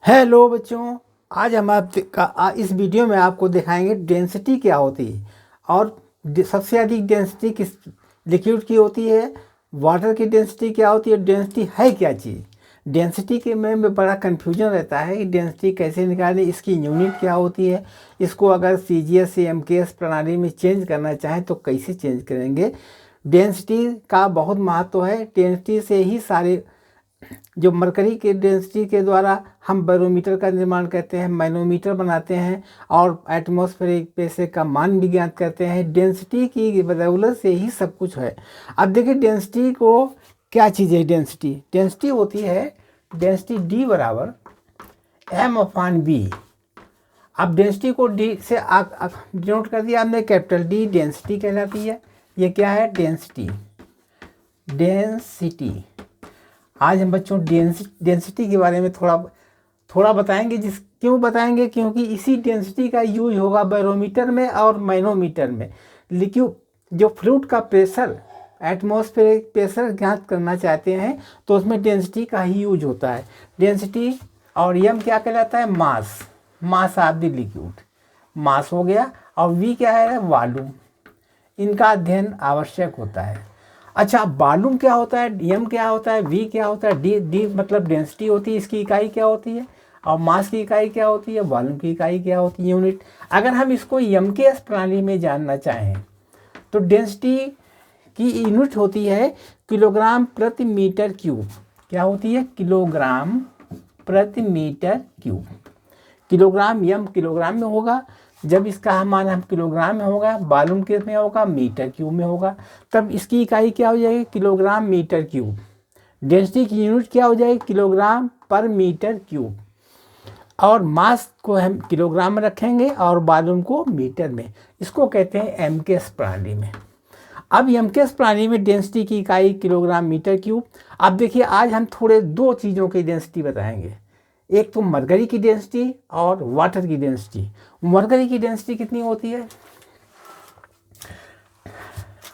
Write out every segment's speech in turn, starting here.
Hello बच्चों। आज हम इस वीडियो में आपको दिखाएंगे डेंसिटी क्या होती है और सबसे अधिक डेंसिटी किस लिक्विड की होती है, वाटर की डेंसिटी क्या होती है, डेंसिटी है क्या चीज़। डेंसिटी के में बड़ा कन्फ्यूजन रहता है कि डेंसिटी कैसे निकालें, इसकी यूनिट क्या होती है, इसको अगर सीजीएस या एमकेएस प्रणाली में चेंज करना चाहें तो कैसे चेंज करेंगे। डेंसिटी का बहुत महत्व है। डेंसिटी से ही सारे जो मरकरी के डेंसिटी के द्वारा हम बैरोमीटर का निर्माण करते हैं, मैनोमीटर बनाते हैं और एटमॉस्फेरिक प्रेशर का मान भी ज्ञात करते हैं। डेंसिटी की बदौलत से ही सब कुछ है। अब देखिए डेंसिटी को क्या चीज़ है। डेंसिटी होती है, डेंसिटी डी बराबर एम अपान बी। अब डेंसिटी को डी से डिनोट कर दिया आपने, कैपिटल डी डेंसिटी कहलाती है। ये क्या है, डेंसिटी। आज हम बच्चों डेंसिटी के बारे में थोड़ा बताएंगे। क्यों बताएंगे, क्योंकि इसी डेंसिटी का यूज होगा बैरोमीटर में और मैनोमीटर में। लिक्विड जो फ्लूइड का प्रेशर, एटमॉस्फेरिक प्रेशर ज्ञात करना चाहते हैं तो उसमें डेंसिटी का ही यूज होता है। डेंसिटी और एम क्या कहलाता है, मास ऑफ द लिक्विड, मास हो गया। और वी क्या है, वॉल्यूम। इनका अध्ययन आवश्यक होता है। अच्छा, वॉल्यूम क्या होता है, एम क्या होता है, वी क्या होता है, डी मतलब डेंसिटी होती है, इसकी इकाई क्या होती है, और मास की इकाई क्या होती है, वॉल्यूम की इकाई क्या होती है, यूनिट। अगर हम इसको एमकेएस प्रणाली में जानना चाहें तो डेंसिटी की यूनिट होती है किलोग्राम प्रति मीटर क्यूब। क्या होती है, किलोग्राम प्रति metre cube. Kilogram m kilogram में होगा, जब इसका मान हम किलोग्राम में होगा, वॉल्यूम किस में होगा, मीटर क्यूब में होगा, तब इसकी इकाई क्या हो जाएगी, किलोग्राम मीटर क्यूब। डेंसिटी की यूनिट क्या हो जाएगी, किलोग्राम पर मीटर क्यूब। और मास को हम किलोग्राम में रखेंगे और वॉल्यूम को मीटर में। इसको कहते हैं एमकेएस प्रणाली में। अब एमकेएस प्रणाली में डेंसिटी की इकाई किलोग्राम मीटर क्यूब। अब देखिए आज हम थोड़े दो चीज़ों की डेंसिटी बताएंगे। एक तो मरकरी की डेंसिटी और वाटर की डेंसिटी। मरकरी की डेंसिटी कितनी होती है।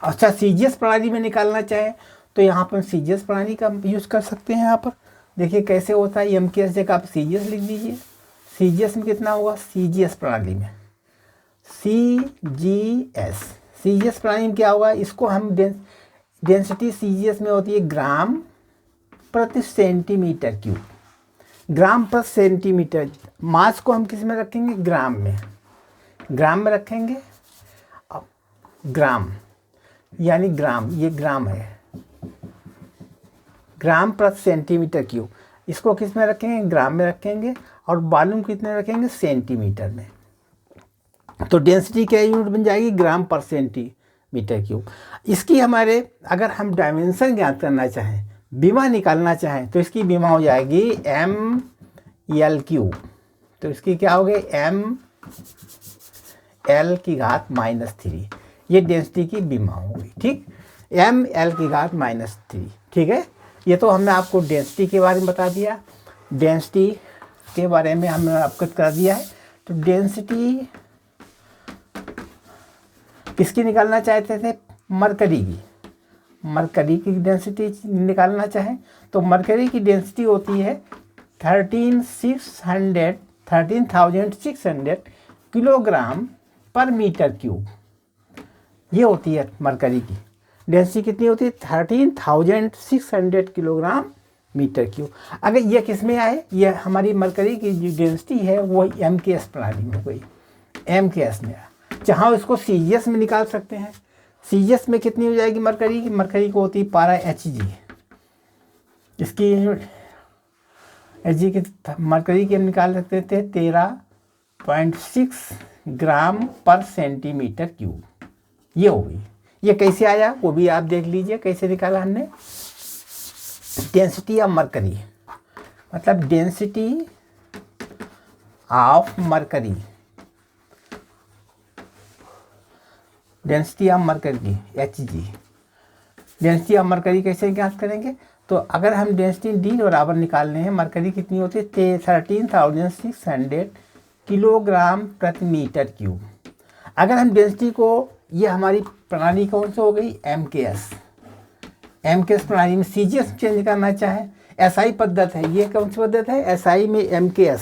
अच्छा, सीजीएस प्रणाली में निकालना चाहे तो यहाँ पर सीजीएस प्रणाली का यूज़ कर सकते हैं। यहाँ पर देखिए कैसे होता है, एमकेएस जगह आप सीजीएस लिख दीजिए। सीजीएस में कितना होगा, सीजीएस प्रणाली में सीजीएस प्रणाली में क्या होगा, इसको हम डेंसिटी सीजीएस में होती है ग्राम प्रति सेंटीमीटर क्यूब। ग्राम पर सेंटीमीटर। मास को हम किस में रखेंगे, ग्राम में रखेंगे। अब ग्राम यानी ग्राम, ये ग्राम है, ग्राम प्रति सेंटीमीटर क्यूब। इसको किस में रखेंगे, ग्राम में रखेंगे। और वॉल्यूम कितने रखेंगे, सेंटीमीटर में। तो डेंसिटी क्या यूनिट बन जाएगी, ग्राम पर सेंटीमीटर क्यूब। इसकी हमारे अगर हम डायमेंशन ज्ञात करना चाहें, बीमा निकालना चाहें तो इसकी बीमा हो जाएगी एम एल क्यूब। तो इसकी क्या हो गई, एम एल की घात -3। ये डेंसिटी की बीमा हो गई, ठीक। एम एल की घात -3, ठीक है। ये तो हमने आपको डेंसिटी के बारे में बता दिया। डेंसिटी के बारे में हमने आपको कर दिया है। तो डेंसिटी किसकी निकालना चाहते थे, मरकरी की डेंसिटी निकालना चाहें तो मरकरी की डेंसिटी होती है 13,600 किलोग्राम पर मीटर क्यूब। ये होती है मरकरी की डेंसिटी। कितनी होती है, 13,600 किलोग्राम मीटर क्यूब। अगर ये किस में आए, ये हमारी मरकरी की जो डेंसिटी है वो एमकेएस प्रणाली में हो गई, एमकेएस में। जहाँ इसको सीजीएस में निकाल सकते हैं। सीजीएस में कितनी हो जाएगी मरकरी को होती है पारा एचजी। इसकी एचजी की मरकरी की हम निकाल सकते थे 13.6 ग्राम पर सेंटीमीटर क्यूब। ये हो गई। ये कैसे आया वो भी आप देख लीजिए कैसे निकाला हमने। डेंसिटी ऑफ मरकरी मतलब density of mercury, density of mercury Hg. Density of mercury कैसे ज्ञात करेंगे, तो अगर हम डेंसिटी डी बराबर निकालने हैं, मरकरी कितनी होती है 13,600 किलोग्राम प्रति मीटर क्यूब। अगर हम डेंसिटी को, ये हमारी प्रणाली कौन सी हो गई, एमकेएस प्रणाली में सीजीएस चेंज करना चाहें, एसआई पद्धति है। ये कौन सी पद्धति है? एसआई में MKS।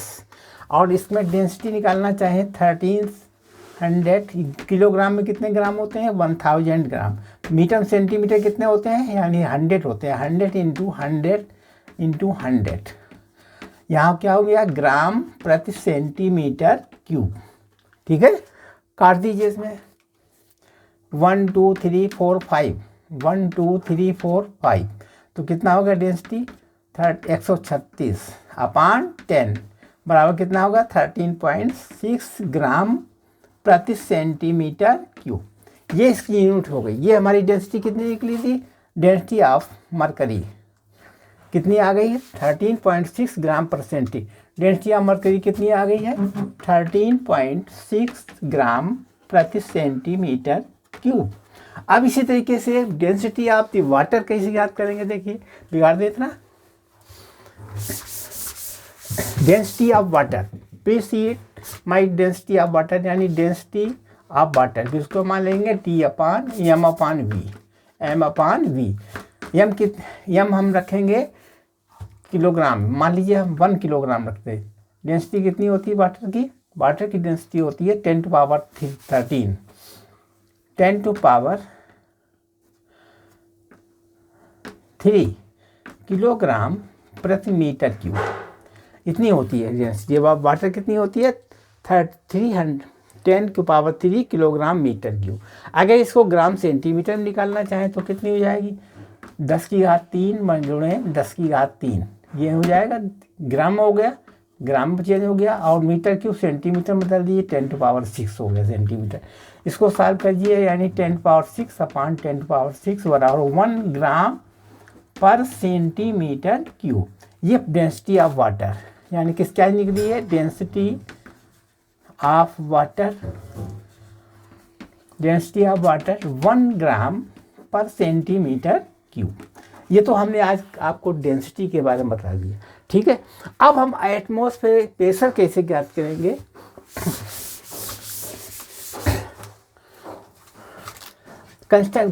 और इसमें डेंसिटी निकालना चाहें 1300 किलोग्राम में कितने ग्राम होते हैं? 1000 ग्राम। मीटर सेंटीमीटर कितने होते हैं? यानी 100 होते हैं। 100 इंटू 100 यहाँ क्या हो गया? ग्राम प्रति सेंटीमीटर क्यूब। ठीक है, काट दीजिए इसमें 1 2 3 4 5 1 2 3 4 5 तो कितना होगा डेंसिटी? 136 अपान 10 बराबर कितना होगा? 13.6 ग्राम प्रति सेंटीमीटर क्यूब। ये इसकी यूनिट हो गई। ये हमारी डेंसिटी कितनी निकली थी? डेंसिटी ऑफ मरकरी कितनी आ गई है? 13.6 ग्राम पर सेंटी। डेंसिटी ऑफ मरकरी कितनी आ गई है? 13.6 ग्राम प्रति सेंटीमीटर क्यूब। अब इसी तरीके से डेंसिटी ऑफ द वाटर कैसे याद करेंगे? देखिए, बिगाड़ दे इतना। Density of water, please see it, my density of water यानी डेंसिटी ऑफ वाटर, जिसको मान लेंगे M अपान वी। एम हम रखेंगे किलोग्राम, मान लीजिए हम 1 किलोग्राम रखते हैं। डेंसिटी कितनी होती है वाटर की? वाटर की डेंसिटी होती है 10 to power 13 10 to power 3 kilogram प्रति मीटर क्यूब। इतनी होती है डेंसिटी। जब आप वाटर कितनी होती है? 10 to power 3 kilogram metre cube. अगर इसको ग्राम सेंटीमीटर में निकालना चाहें तो कितनी हो जाएगी? 10 की घात 3 × 10 की घात 3 ये हो जाएगा। ग्राम हो गया, ग्राम चेंज हो गया, और मीटर क्यूब सेंटीमीटर में बदल दिए, 10 to power 6 हो गया सेंटीमीटर। इसको सॉल्व करिए, यानी 10 to power 6 upon 10 to power 6 बराबर 1 ग्राम पर सेंटीमीटर क्यूब। ये डेंसिटी ऑफ वाटर यानी किस क्या निकली है? डेंसिटी ऑफ वाटर 1 ग्राम पर सेंटीमीटर क्यूब। ये तो हमने आज आपको डेंसिटी के बारे में बता दिया। ठीक है, अब हम एटमॉस्फेरिक प्रेशर कैसे ज्ञात करेंगे? कंस्ट्रक्ट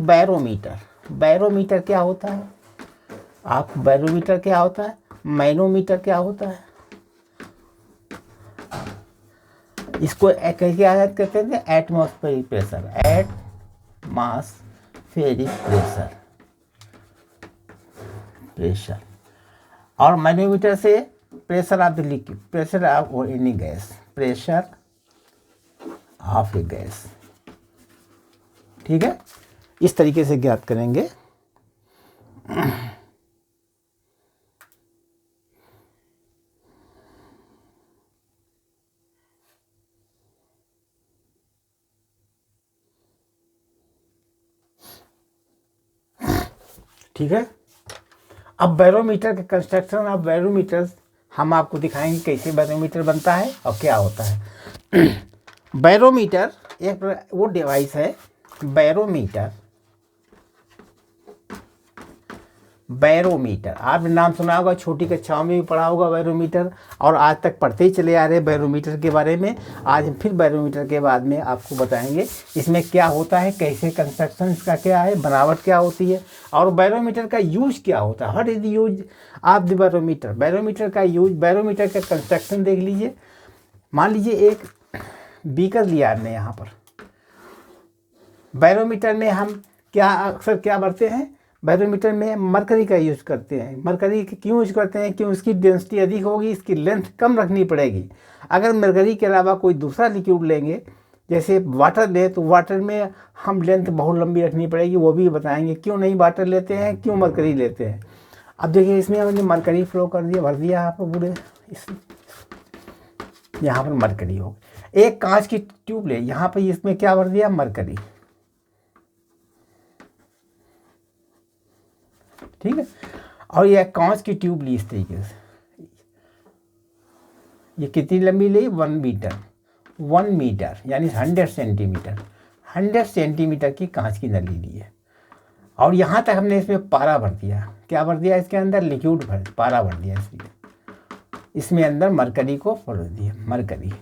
बैरोमीटर क्या होता है? बैरोमीटर क्या होता है? मैनोमीटर क्या होता है? इसको कैसे याद करते थे? एटमॉस्फेरिक प्रेशर और मैनोमीटर से pressure of the liquid, pressure of any gas, pressure of A gas. ठीक है, इस तरीके से ज्ञात करेंगे। ठीक है, अब बैरोमीटर के कंस्ट्रक्शन ऑफ बैरोमीटर हम आपको दिखाएंगे कैसे बैरोमीटर बनता है और क्या होता है। बैरोमीटर एक वो डिवाइस है। बैरोमीटर आपने नाम सुना होगा, छोटी कक्षाओं में भी पढ़ा होगा बैरोमीटर, और आज तक पढ़ते ही चले आ रहे हैं बैरोमीटर के बारे में। आज हम फिर बैरोमीटर के बाद में आपको बताएंगे इसमें क्या होता है, कैसे कंस्ट्रक्शन इसका क्या है, बनावट क्या होती है, और बैरोमीटर का यूज क्या होता है। What is the use of the barometer? Barometer का यूज, बैरोमीटर का कंस्ट्रक्शन देख लीजिए। मान लीजिए एक बीकर लिया हमने यहाँ पर। बैरोमीटर में हम अक्सर क्या भरते हैं? बैरोमीटर में मरकरी का यूज करते हैं। मरकरी क्यों यूज करते हैं? क्यों? इसकी डेंसिटी अधिक होगी, इसकी लेंथ कम रखनी पड़ेगी। अगर मरकरी के अलावा कोई दूसरा लिक्विड लेंगे, जैसे वाटर ले, तो वाटर में हम लेंथ बहुत लंबी रखनी पड़ेगी, वो भी बताएंगे क्यों नहीं वाटर लेते हैं, क्यों मरकरी लेते हैं। अब देखिए, इसमें हमने मरकरी फ्लो कर दिया, भर दिया यहाँ पर पूरे, यहाँ पर मरकरी हो। एक कांच की ट्यूब ले, यहाँ पर इसमें क्या भर दिया? मरकरी। ठीक है, और यह कांच की ट्यूब ली इस तरीके से। ये कितनी लंबी ली? 1 मीटर यानी 100 सेंटीमीटर। 100 सेंटीमीटर की कांच की नली ली है, और यहाँ तक हमने इसमें पारा भर दिया। क्या भर दिया? इसके अंदर लिक्विड पारा भर दिया। इसमें अंदर मरकरी को भर दिया, मरकरी।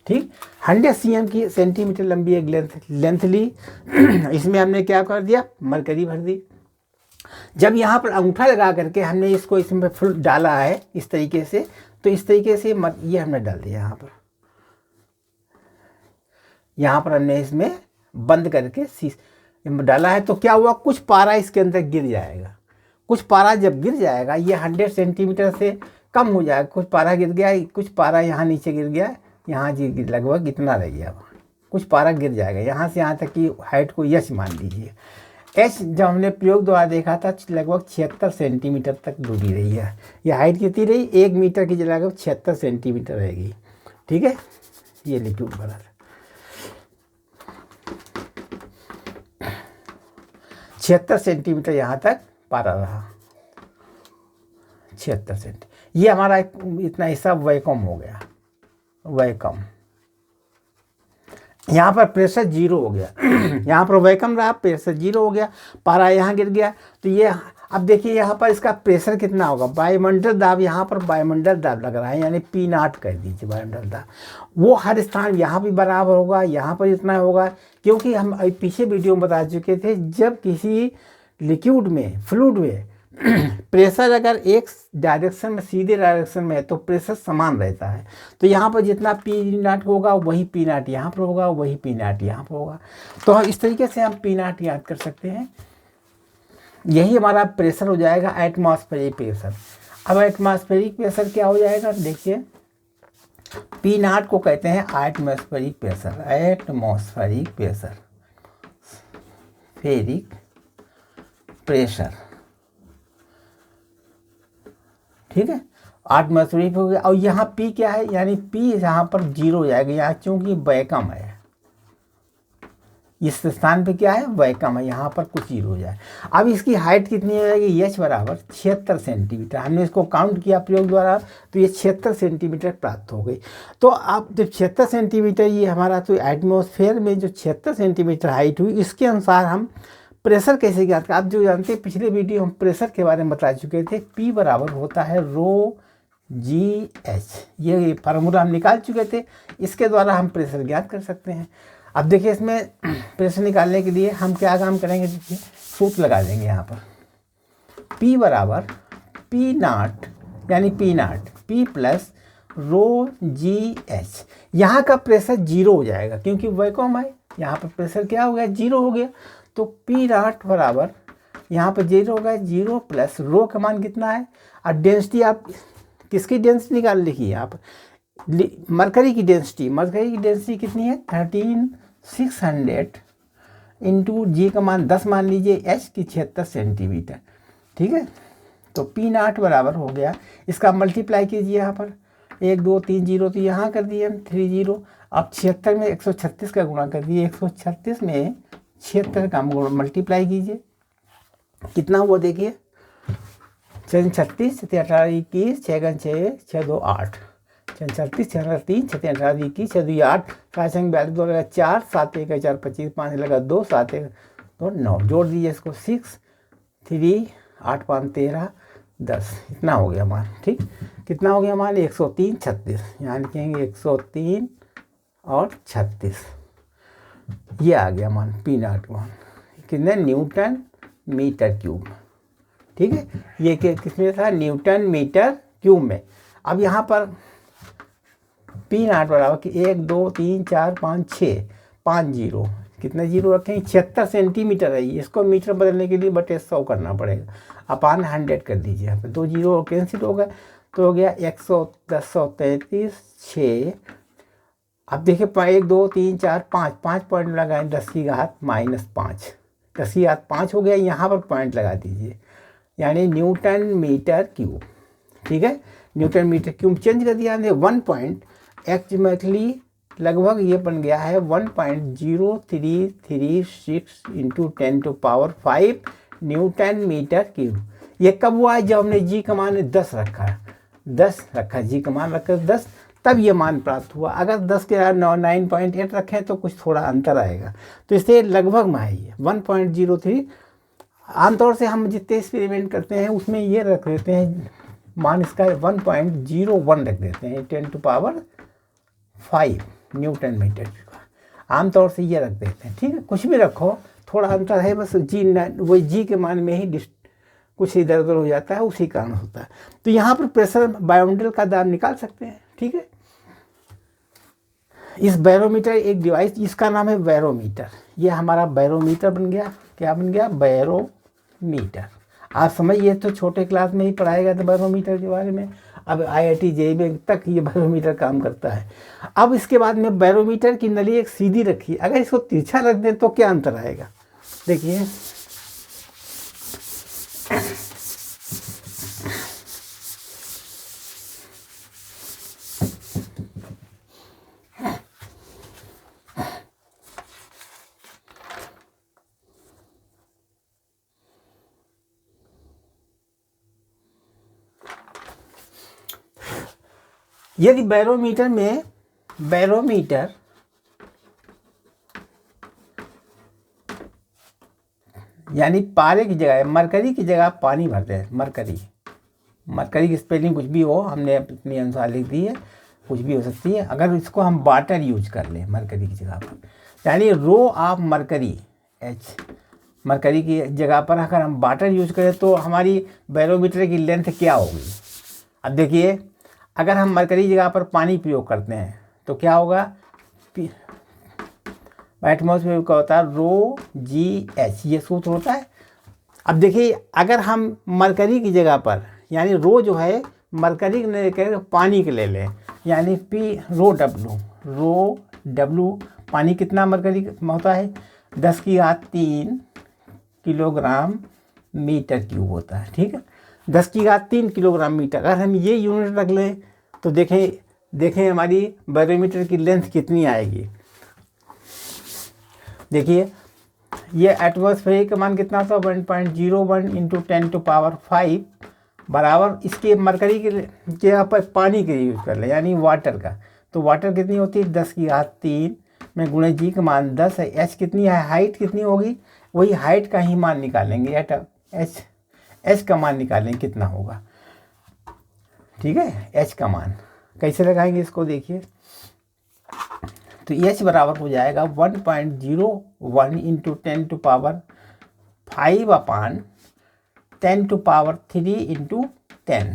ठीक, 100 cm की सेंटीमीटर लंबी एक लेंथ ली। इसमें हमने क्या कर दिया, मरकरी भर दी। जब यहाँ पर अंगूठा लगा करके हमने इसको इसमें फुल डाला है इस तरीके से, तो इस तरीके से ये हमने डाल दिया यहाँ पर हमने इसमें बंद करके डाला है। तो क्या हुआ, कुछ पारा इसके अंदर गिर जाएगा। कुछ पारा जब गिर जाएगा, ये 100 सेंटीमीटर से कम हो जाएगा। कुछ पारा गिर गया, कुछ पारा यहाँ नीचे गिर गया, यहाँ जी लगभग इतना रह गया, कुछ पारा गिर जाएगा। यहाँ से यहाँ तक की हाइट को एच मान लीजिए। एच जब हमने प्रयोग द्वारा देखा था लगभग 76 सेंटीमीटर तक डूबी रही है। यह हाइट कितनी रही, 1 मीटर की जगह लगभग 76 सेंटीमीटर रहेगी। ठीक है, ये लिक्विड भरा 76 सेंटीमीटर यहाँ तक पारा रहा, 76 सेंटीमीटर। ये हमारा इतना हिस्सा वैक्यूम हो गया, वैक्यूम। यहाँ पर प्रेशर 0 हो गया। यहाँ पर वैक्यूम रहा, प्रेशर 0 हो गया, पारा यहाँ गिर गया। तो ये अब देखिए यहाँ पर इसका प्रेशर कितना होगा, वायुमंडल दाब, यहाँ पर वायुमंडल दाब लग रहा है, यानी P0 कह दीजिए वायुमंडल दाब। वो हर स्थान यहाँ भी बराबर होगा, यहाँ पर इतना होगा, क्योंकि हम पीछे वीडियो में बता चुके थे, जब किसी लिक्विड में, फ्लूइड में प्रेशर अगर एक डायरेक्शन में, सीधे डायरेक्शन में है, तो प्रेशर समान रहता है। तो यहाँ पर जितना P0 होगा वही P0 यहाँ पर होगा, वही P0 यहाँ पर होगा। तो हम इस तरीके से हम P0 याद कर सकते हैं। यही हमारा प्रेशर हो जाएगा, एटमॉस्फेरिक प्रेशर। अब एटमॉस्फेरिक प्रेशर क्या हो जाएगा, देखिए P0 को कहते हैं atmospheric pressure, atmospheric pressure, ferric pressure. ठीक है, एटमॉस्फेरिक हो गया। और यहाँ P क्या है, यानी P यहाँ पर 0 हो जाएगा, यहाँ चूंकि वैक्यूम है, इस स्थान पे क्या है, वैक्यूम है, यहाँ पर कुछ 0 हो जाए। अब इसकी हाइट कितनी हो जाएगी, h बराबर 76 सेंटीमीटर। हमने इसको काउंट किया प्रयोग द्वारा, तो ये 76 सेंटीमीटर प्राप्त हो गई। तो अब जब 76 सेंटीमीटर ये हमारा, तो एटमॉस्फेयर में जो 76 सेंटीमीटर हाइट हुई, इसके अनुसार हम प्रेशर कैसे ज्ञात करें। आप जो जानते हैं, पिछले वीडियो हम प्रेशर के बारे में बता चुके थे, P बराबर होता है ρgh। ये फार्मूला हम निकाल चुके थे, इसके द्वारा हम प्रेशर ज्ञात कर सकते हैं। अब देखिए इसमें प्रेशर निकालने के लिए हम क्या काम करेंगे, देखिए सूत्र लगा देंगे यहाँ पर। P बराबर P0, यानी P0 P प्लस ρgh। यहाँ का प्रेशर 0 हो जाएगा, क्योंकि वैक्यूम है, यहाँ पर प्रेशर क्या हो गया, 0 हो गया। तो P0 बराबर यहाँ पर 0 होगा, 0 प्लस रो का मान कितना है। और डेंसिटी आप किसकी डेंसिटी निकाल लिखिए, आप मरकरी की डेंसिटी कितनी है, 13600 इंटू जी का मान 10 मान लीजिए, एच की 76 सेंटीमीटर। ठीक है, तो P0 बराबर हो गया, इसका मल्टीप्लाई कीजिए यहाँ पर, 1 2 3 0, तो यहाँ कर दिए हम 3 0। अब 76 में 136 का गुणा कर दिए, 136 में 76 का मल्टीप्लाई कीजिए, कितना हुआ देखिए, 36 18 21 6 6 6 2 8, 36 6 3 6 18 21 6 2 8, 5 42 2 लगा 4, 7 1 4 25, 5 लगा 2, 7 1 2 9, जोड़ दीजिए इसको, 6 3 8 5 13 10, इतना हो गया मान। ठीक, कितना हो गया मान, 103 36, यहाँ लिखेंगे 103 और 36, ये आ गया मान P0 मान, कितने, न्यूटन मीटर क्यूब। ठीक है, ये किसमें था, न्यूटन मीटर क्यूब में। अब यहाँ पर P0 बराबर कि 1 2 3 4 5 6 5 0, कितने 0 रखेंगे, 76 सेंटीमीटर है। इसको मीटर बदलने के लिए बटे 100 करना पड़ेगा, अपान 100 कर दीजिए, यहाँ पे 2 0 कैंसिल हो गए, तो हो गया 133 6। अब देखिए 1 2 3 4 5 5 पॉइंट लगाएं, 10 की घात -5, 10 की घात 5 हो गया, यहाँ पर पॉइंट लगा दीजिए, यानी न्यूटन मीटर क्यूब। ठीक है, न्यूटन मीटर क्यूब चेंज कर दिया हमने, 1 पॉइंट एक्चुअली लगभग ये बन गया है 1.0336 इंटू 10⁵ न्यूटन मीटर क्यूब। ये कब हुआ है, जब हमने जी का मान 10 रखा, जी का मान रखा 10, तब ये मान प्राप्त हुआ। अगर 10 के 9.8 रखें तो कुछ थोड़ा अंतर आएगा, तो इससे लगभग में है ये 1.03। आमतौर से हम जितने एक्सपेरिमेंट करते हैं उसमें ये रख देते हैं मान, इसका 1.01 रख देते हैं, 10⁵ न्यूटन मीटर स्क्वायर। आमतौर से ये रख देते हैं, ठीक है, कुछ भी रखो, थोड़ा अंतर है बस, वही जी के मान में ही कुछ इधर उधर हो जाता है, उसी कारण होता है। तो यहाँ पर प्रेशर बायोमीटर का दाम निकाल सकते हैं, ठीक है। इस बैरोमीटर एक डिवाइस, इसका नाम है बैरोमीटर, ये हमारा बैरोमीटर बन गया। क्या बन गया? बैरोमीटर। आप समझिए, तो छोटे क्लास में ही पढ़ाया गया था बैरोमीटर के बारे में। अब IIT JEE तक ये बैरोमीटर काम करता है। अब इसके बाद में बैरोमीटर की नली एक सीधी रखी, अगर इसको तिरछा रख दें तो क्या अंतर आएगा? देखिए, यदि बैरोमीटर यानी पारे की जगह, मरकरी की जगह पानी भरते हैं, मरकरी की स्पेलिंग कुछ भी हो, हमने अपने अनुसार लिख दी है, कुछ भी हो सकती है। अगर इसको हम वाटर यूज कर लें मरकरी की जगह पर, यानी rho of mercury, H mercury की जगह पर अगर हम वाटर यूज करें तो हमारी बैरोमीटर की लेंथ क्या होगी? अब देखिए, अगर हम मरकरी जगह पर पानी प्रयोग करते हैं तो क्या होगा? एटमॉस्फेयर का होता है ρGH, ये सूत्र होता है। अब देखिए, अगर हम मरकरी की जगह पर, यानी रो जो है मरकरी के पानी के ले लें, यानी P रो W पानी कितना मरकरी में होता है? 10⁻³ किलोग्राम मीटर क्यूब होता है, ठीक है, 10⁻³ किलोग्राम मीटर। अगर हम ये यूनिट रख लें तो देखें हमारी बैरोमीटर की लेंथ कितनी आएगी। देखिए, ये एटमॉस्फेयर का मान कितना था? 1.01 × 10⁵ बराबर, इसके मरकरी के जगह पर पानी के यूज़ कर लें, यानी वाटर का, तो वाटर कितनी होती है? 10⁻³ में गुणे जी का मान 10 है। H कितनी है? हाइट कितनी होगी? वही हाइट का ही मान निकालेंगे, H का मान निकालेंगे कितना होगा, ठीक है। H का मान कैसे लगाएंगे इसको? देखिए, तो H बराबर हो जाएगा 1.01 × 10⁵ 10⁻³ × 10,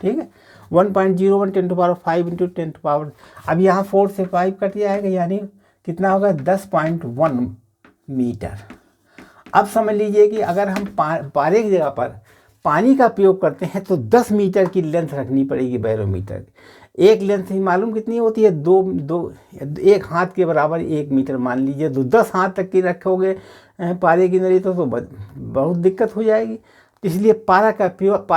ठीक है, 1.01 10⁵ × 10⁻। अब यहाँ 4 से 5 कट जाएगा, यानी कितना होगा? 10.1 मीटर। अब समझ लीजिए कि अगर हम पारे की जगह पर पानी का प्रयोग करते हैं तो 10 मीटर की लेंथ रखनी पड़ेगी बैरोमीटर। एक लेंथ ही मालूम कितनी होती है? एक हाथ के बराबर 1 मीटर मान लीजिए, तो 10 हाथ तक की रखोगे पारे की नली तो बहुत दिक्कत हो जाएगी। इसलिए पारा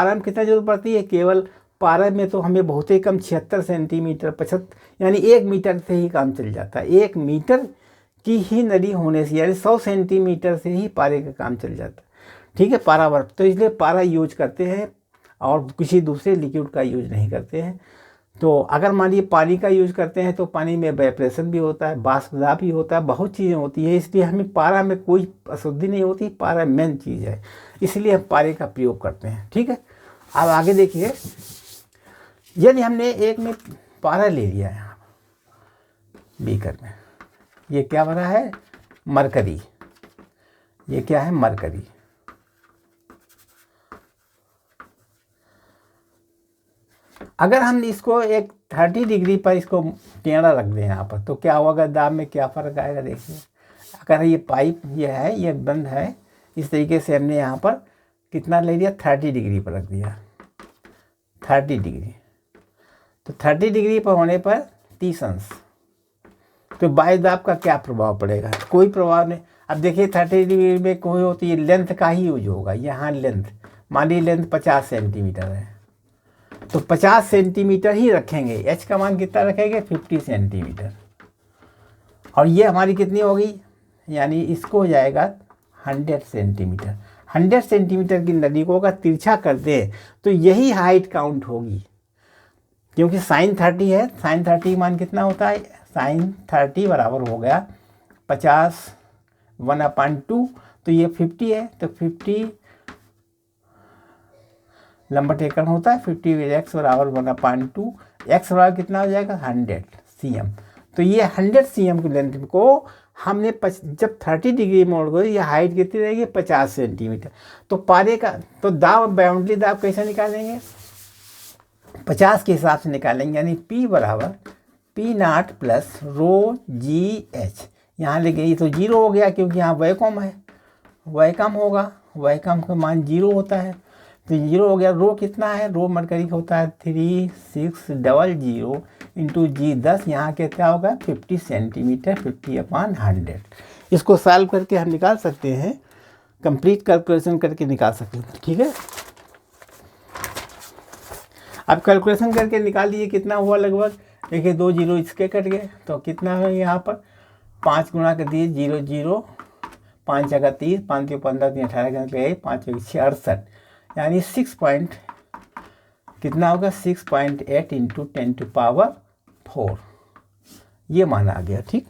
में कितना जरूरत पड़ती है? केवल पारा में तो हमें बहुत ही कम 76 सेंटीमीटर, 75, यानी 1 मीटर से ही काम चल जाता है। 1 मीटर की ही नली होने से, यानी 100 सेंटीमीटर से ही पारे का काम चल जाता है, ठीक है, पारा वर्क। तो इसलिए पारा यूज करते हैं और किसी दूसरे लिक्विड का यूज नहीं करते हैं। तो अगर मान लीजिए पानी का यूज करते हैं तो पानी में वेपरेशन भी होता है, बाष्पदाब भी होता है, बहुत चीज़ें होती है, इसलिए हमें पारा में कोई अशुद्धि नहीं होती, पारा मेन चीज़ है, इसलिए हम पारे का प्रयोग करते हैं, ठीक है। अब आगे देखिए, यदि हमने एक में पारा ले लिया है बीकर में, ये क्या बना है? मरकरी। ये क्या है? मरकरी। अगर हम इसको एक 30 डिग्री पर इसको टेढ़ा रख दें यहाँ पर, तो क्या होगा? दाब में क्या फ़र्क आएगा? देखिए, अगर ये पाइप ये है, ये बंद है, इस तरीके से हमने यहाँ पर कितना ले लिया? 30 डिग्री पर रख दिया, 30 डिग्री। तो 30 डिग्री पर होने पर 30 अंश, तो वायु दाब का क्या प्रभाव पड़ेगा? कोई प्रभाव नहीं। अब देखिए, 30 डिग्री में कोई होती है लेंथ का ही यूज होगा। यहाँ लेंथ, मान ली लेंथ 50 सेंटीमीटर है, तो 50 सेंटीमीटर ही रखेंगे। H का मान कितना रखेंगे? 50 सेंटीमीटर। और ये हमारी कितनी होगी? यानी इसको हो जाएगा 100 सेंटीमीटर। 100 सेंटीमीटर की नली को अगर तिरछा कर दें तो यही हाइट काउंट होगी, क्योंकि साइन 30 है। साइन 30 मान कितना होता है? साइन 30 बराबर हो गया 50 1/2, तो ये 50 है, तो 50 लंबा टेकन होता है 50 x बराबर 1/2, x बराबर कितना हो जाएगा? 100 cm। तो ये 100 cm की लेंथ को हमने जब 30 डिग्री मोड़ को ये हाइट कितनी रहेगी 50 सेंटीमीटर। तो पारे का तो दाब बाउंड्री दाब कैसे निकालेंगे 50 के हिसाब से निकालेंगे, यानी P बराबर P0 प्लस रो जी एच। यहाँ लेके ये तो 0 हो गया क्योंकि यहाँ वैक्यूम है, वैक्यूम होगा, वैक्यूम का मान 0 होता है तो 0 हो गया। रो कितना है, रो मरकरी का होता है 3600 इंटू जी 10, यहाँ के क्या होगा 50 सेंटीमीटर 50/100। इसको सॉल्व करके हम निकाल सकते हैं, कंप्लीट कैलकुलेशन करके निकाल सकते हैं। ठीक है, अब कैलकुलेशन करके निकाल लीजिए कितना हुआ लगभग। देखिए 2 0 इसके कट गए तो कितना है यहाँ पर 5 गुणा कर दिए 0 0 5 जगह 30 5 15 3 18 गए 5 68, यानी 6 पॉइंट कितना होगा 6.8 इंटू 10⁴ ये मान आ गया। ठीक,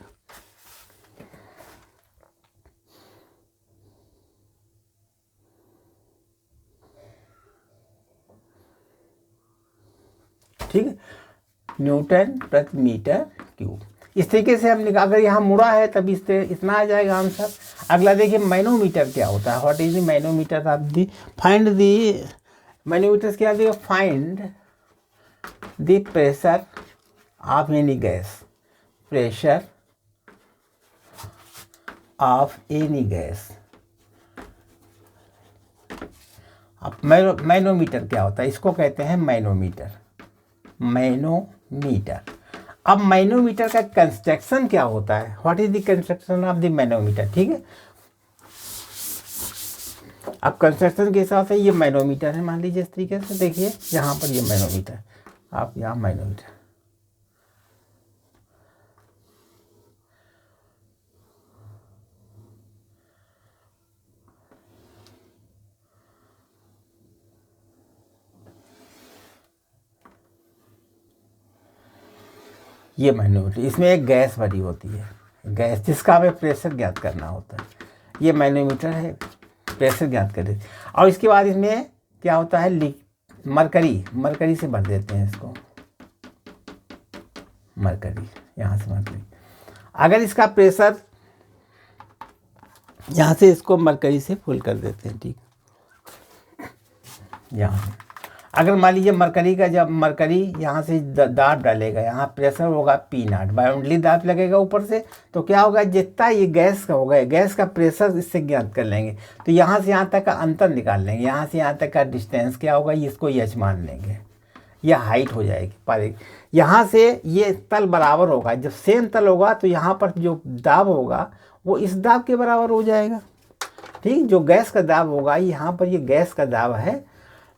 ठीक है, न्यूटन प्रति मीटर क्यूब। इस तरीके से हम अगर यहाँ मुड़ा है तब इतना आ जाएगा आंसर। अगला देखिए मैनोमीटर क्या होता है, what is the manometer of the find the manometer क्या दिया, find the pressure of any gas, pressure of any gas. अब मैनोमीटर क्या होता है, इसको कहते हैं मैनोमीटर, मैनोमीटर। अब मैनोमीटर का कंस्ट्रक्शन क्या होता है, what is the construction of the manometer. ठीक है, अब कंस्ट्रक्शन के हिसाब से ये मैनोमीटर है, मान लीजिए इस तरीके से। देखिए यहाँ पर ये मैनोमीटर, आप यहाँ मैनोमीटर, ये मैनोमीटर, इसमें एक गैस भरी होती है, गैस जिसका हमें प्रेशर ज्ञात करना होता है। ये मैनोमीटर है, प्रेशर ज्ञात कर देते। और इसके बाद इसमें क्या होता है, मरकरी से भर देते हैं इसको, मरकरी, यहाँ से मरकरी। अगर इसका प्रेशर यहाँ से इसको मरकरी से फुल कर देते हैं। ठीक, यहाँ अगर मान लीजिए मरकरी का, जब मरकरी यहाँ से दाब डालेगा, यहाँ प्रेशर होगा P0, बाउंड्री दाब लगेगा ऊपर से, तो क्या होगा जितना ये गैस का होगा, गैस का प्रेशर इससे ज्ञात कर लेंगे। तो यहाँ से यहाँ तक का अंतर निकाल लेंगे, यहाँ से यहाँ तक का डिस्टेंस क्या होगा, इसको H मान लेंगे, यह हाइट हो जाएगी। पर यहाँ से ये तल बराबर होगा, जब सेम तल होगा तो यहाँ पर जो दाब होगा वो इस दाब के बराबर हो जाएगा। ठीक, जो गैस का दाब होगा, यहाँ पर ये गैस का दाब है,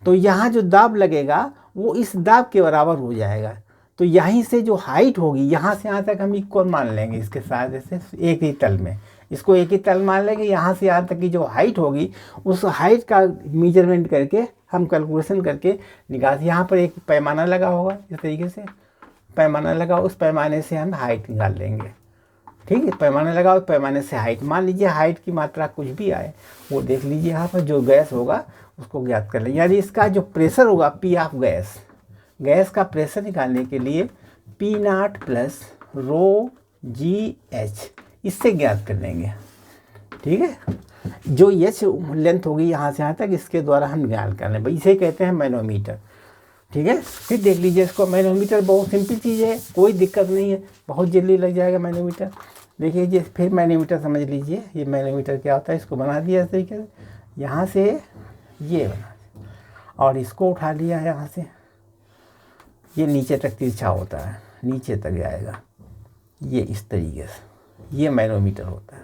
तो यहाँ जो दाब लगेगा वो इस दाब के बराबर हो जाएगा। तो यहीं से जो हाइट होगी, यहाँ से यहाँ तक हम इक्वल मान लेंगे इसके साथ, ऐसे एक ही तल में, इसको एक ही तल मान लेंगे। यहाँ से यहाँ तक की जो हाइट होगी, उस हाइट का मेजरमेंट करके हम कैलकुलेशन करके निकाल। यहाँ पर एक पैमाना लगा होगा, इस तरीके से पैमाना लगा, उस पैमाने से हम हाइट निकाल लेंगे। ठीक है, पैमाना लगाओ, पैमाने से हाइट, मान लीजिए हाइट की मात्रा कुछ भी आए वो देख लीजिए, यहाँ पर जो गैस होगा उसको ज्ञात कर लें। यानी इसका जो प्रेशर होगा P ऑफ गैस, गैस का प्रेशर निकालने के लिए P0 प्लस रो जी एच, इससे ज्ञात कर लेंगे। ठीक है, जो H लेंथ होगी यहाँ से यहाँ तक, इसके द्वारा हम ज्ञात कर लें, इसे कहते हैं मैनोमीटर। ठीक है, फिर देख लीजिए इसको, मैनोमीटर बहुत सिंपल चीज़ है, कोई दिक्कत नहीं है, बहुत जल्दी लग जाएगा मैनोमीटर। देखिए जी, फिर मैनोमीटर समझ लीजिए, ये मैनोमीटर क्या होता है, इसको बना दिया इस तरीके से, यहाँ से ये बना और इसको उठा लिया है यहाँ से, ये नीचे तक तिरछा होता है, नीचे तक जाएगा, ये इस तरीके से, ये मैनोमीटर होता है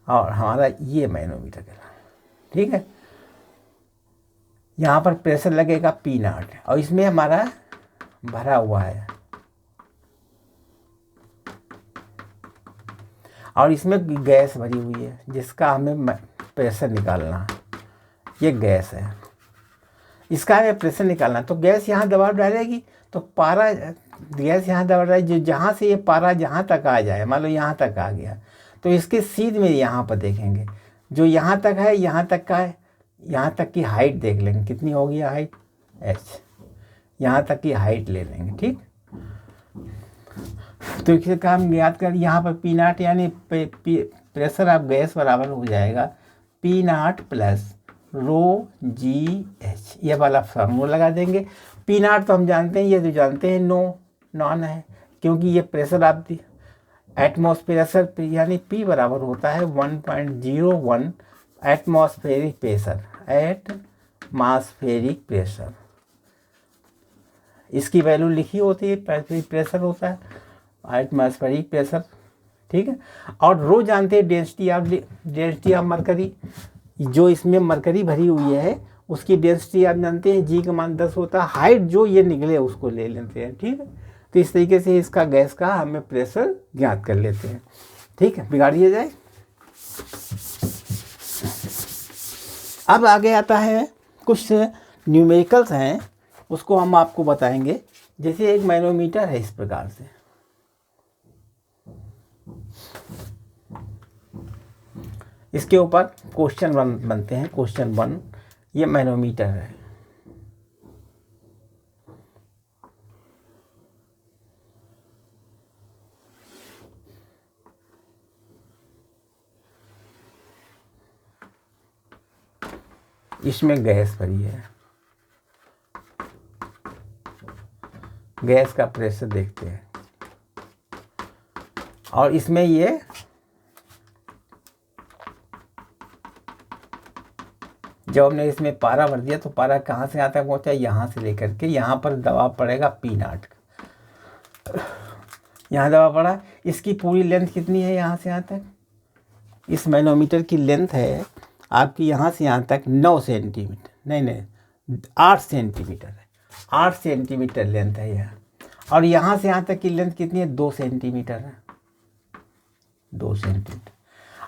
और हमारा ये मैनोमीटर कहलाता है। ठीक है, यहाँ पर प्रेशर लगेगा P0 और इसमें हमारा भरा हुआ है और इसमें गैस भरी हुई है जिसका हमें प्रेशर निकालना है। ये गैस है, इसका हमें प्रेशर निकालना है। तो गैस यहाँ दबाव डालेगी तो पारा, गैस यहाँ दबाव डालेगी, जो जहाँ से ये पारा जहाँ तक आ जाए, मान लो यहाँ तक आ गया, तो इसके सीध में यहाँ पर देखेंगे, जो यहाँ तक है, यहाँ तक का है, यहाँ तक की हाइट देख लेंगे कितनी होगी हाइट H, यहाँ तक की हाइट ले लेंगे। ठीक, तो इसे काम याद कर, यहाँ पर पी नाट यानी प्रेशर ऑफ गैस बराबर हो जाएगा पी नाट प्लस रो जी एच, ये वाला फार्मूला लगा देंगे। पी नाट तो हम जानते हैं, ये तो जानते हैं नॉन है, क्योंकि ये प्रेशर ऑफ दी एटमॉस्फेयर यानी पी बराबर होता है 1.01 एटमॉस्फेरिक प्रेशर। इसकी वैल्यू लिखी होती है, प्रेशर होता है एटमॉस्फेरिक प्रेशर, ठीक है। और रो जानते हैं डेंसिटी ऑफ मरकरी, जो इसमें मरकरी भरी हुई है उसकी डेंसिटी आप जानते हैं, जी का मान 10 होता है। हाइट जो ये निकले उसको ले लेते हैं, ठीक है। तो इस तरीके से इसका गैस का हमें प्रेशर ज्ञात कर लेते हैं, ठीक है। बिगाड़ दिया जाए। अब आगे आता है कुछ न्यूमेरिकल्स हैं, उसको हम आपको बताएंगे। जैसे एक मैनोमीटर है इस प्रकार से, इसके ऊपर क्वेश्चन 1 बनते हैं। क्वेश्चन 1, ये मैनोमीटर है। इसमें गैस भरी है, गैस का प्रेशर देखते हैं। और इसमें ये जब हमने इसमें पारा भर दिया तो पारा कहाँ से आता है पहुँचा, यहाँ से लेकर के यहाँ पर दबाव पड़ेगा पी नाट का, यहाँ दबाव पड़ा। इसकी पूरी लेंथ कितनी है यहाँ से यहाँ तक, इस मैनोमीटर की लेंथ है आपकी यहाँ से यहाँ तक 9 सेंटीमीटर, नहीं 8 सेंटीमीटर है, 8 सेंटीमीटर लेंथ है यह। और यहाँ से यहाँ तक की लेंथ कितनी है, 2 सेंटीमीटर है, 2 सेंटीमीटर।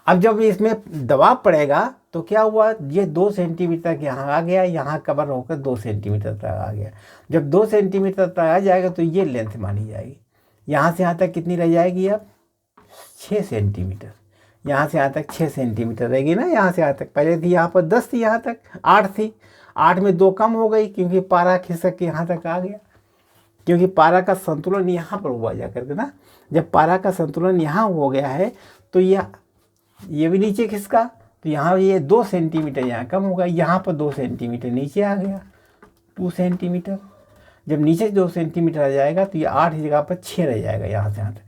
अब जब इसमें दबाव पड़ेगा तो क्या हुआ, ये 2 सेंटीमीटर तक यहाँ आ गया, यहाँ कवर होकर 2 सेंटीमीटर तक आ गया। जब 2 सेंटीमीटर तक आ जाएगा तो ये लेंथ मानी जाएगी। यहाँ से यहाँ तक कितनी रह जाएगी, अब 6 सेंटीमीटर। यहाँ से यहाँ तक 6 सेंटीमीटर रहेगी ना, यहाँ से यहाँ तक। पहले थी यहाँ पर 10 थी, यहाँ तक 8 थी, 8 में 2 कम हो गई क्योंकि पारा खिसक के यहाँ तक आ गया, क्योंकि पारा का संतुलन यहाँ पर हुआ जा करके ना। जब पारा का संतुलन यहाँ हो गया है तो ये भी नीचे खिसका, तो यहाँ ये 2 सेंटीमीटर यहाँ कम होगा, यहाँ पर 2 सेंटीमीटर नीचे आ गया, 2 सेंटीमीटर। जब नीचे 2 सेंटीमीटर आ जाएगा तो ये 8 की जगह पर 6 रह जाएगा, यहाँ से यहाँ तक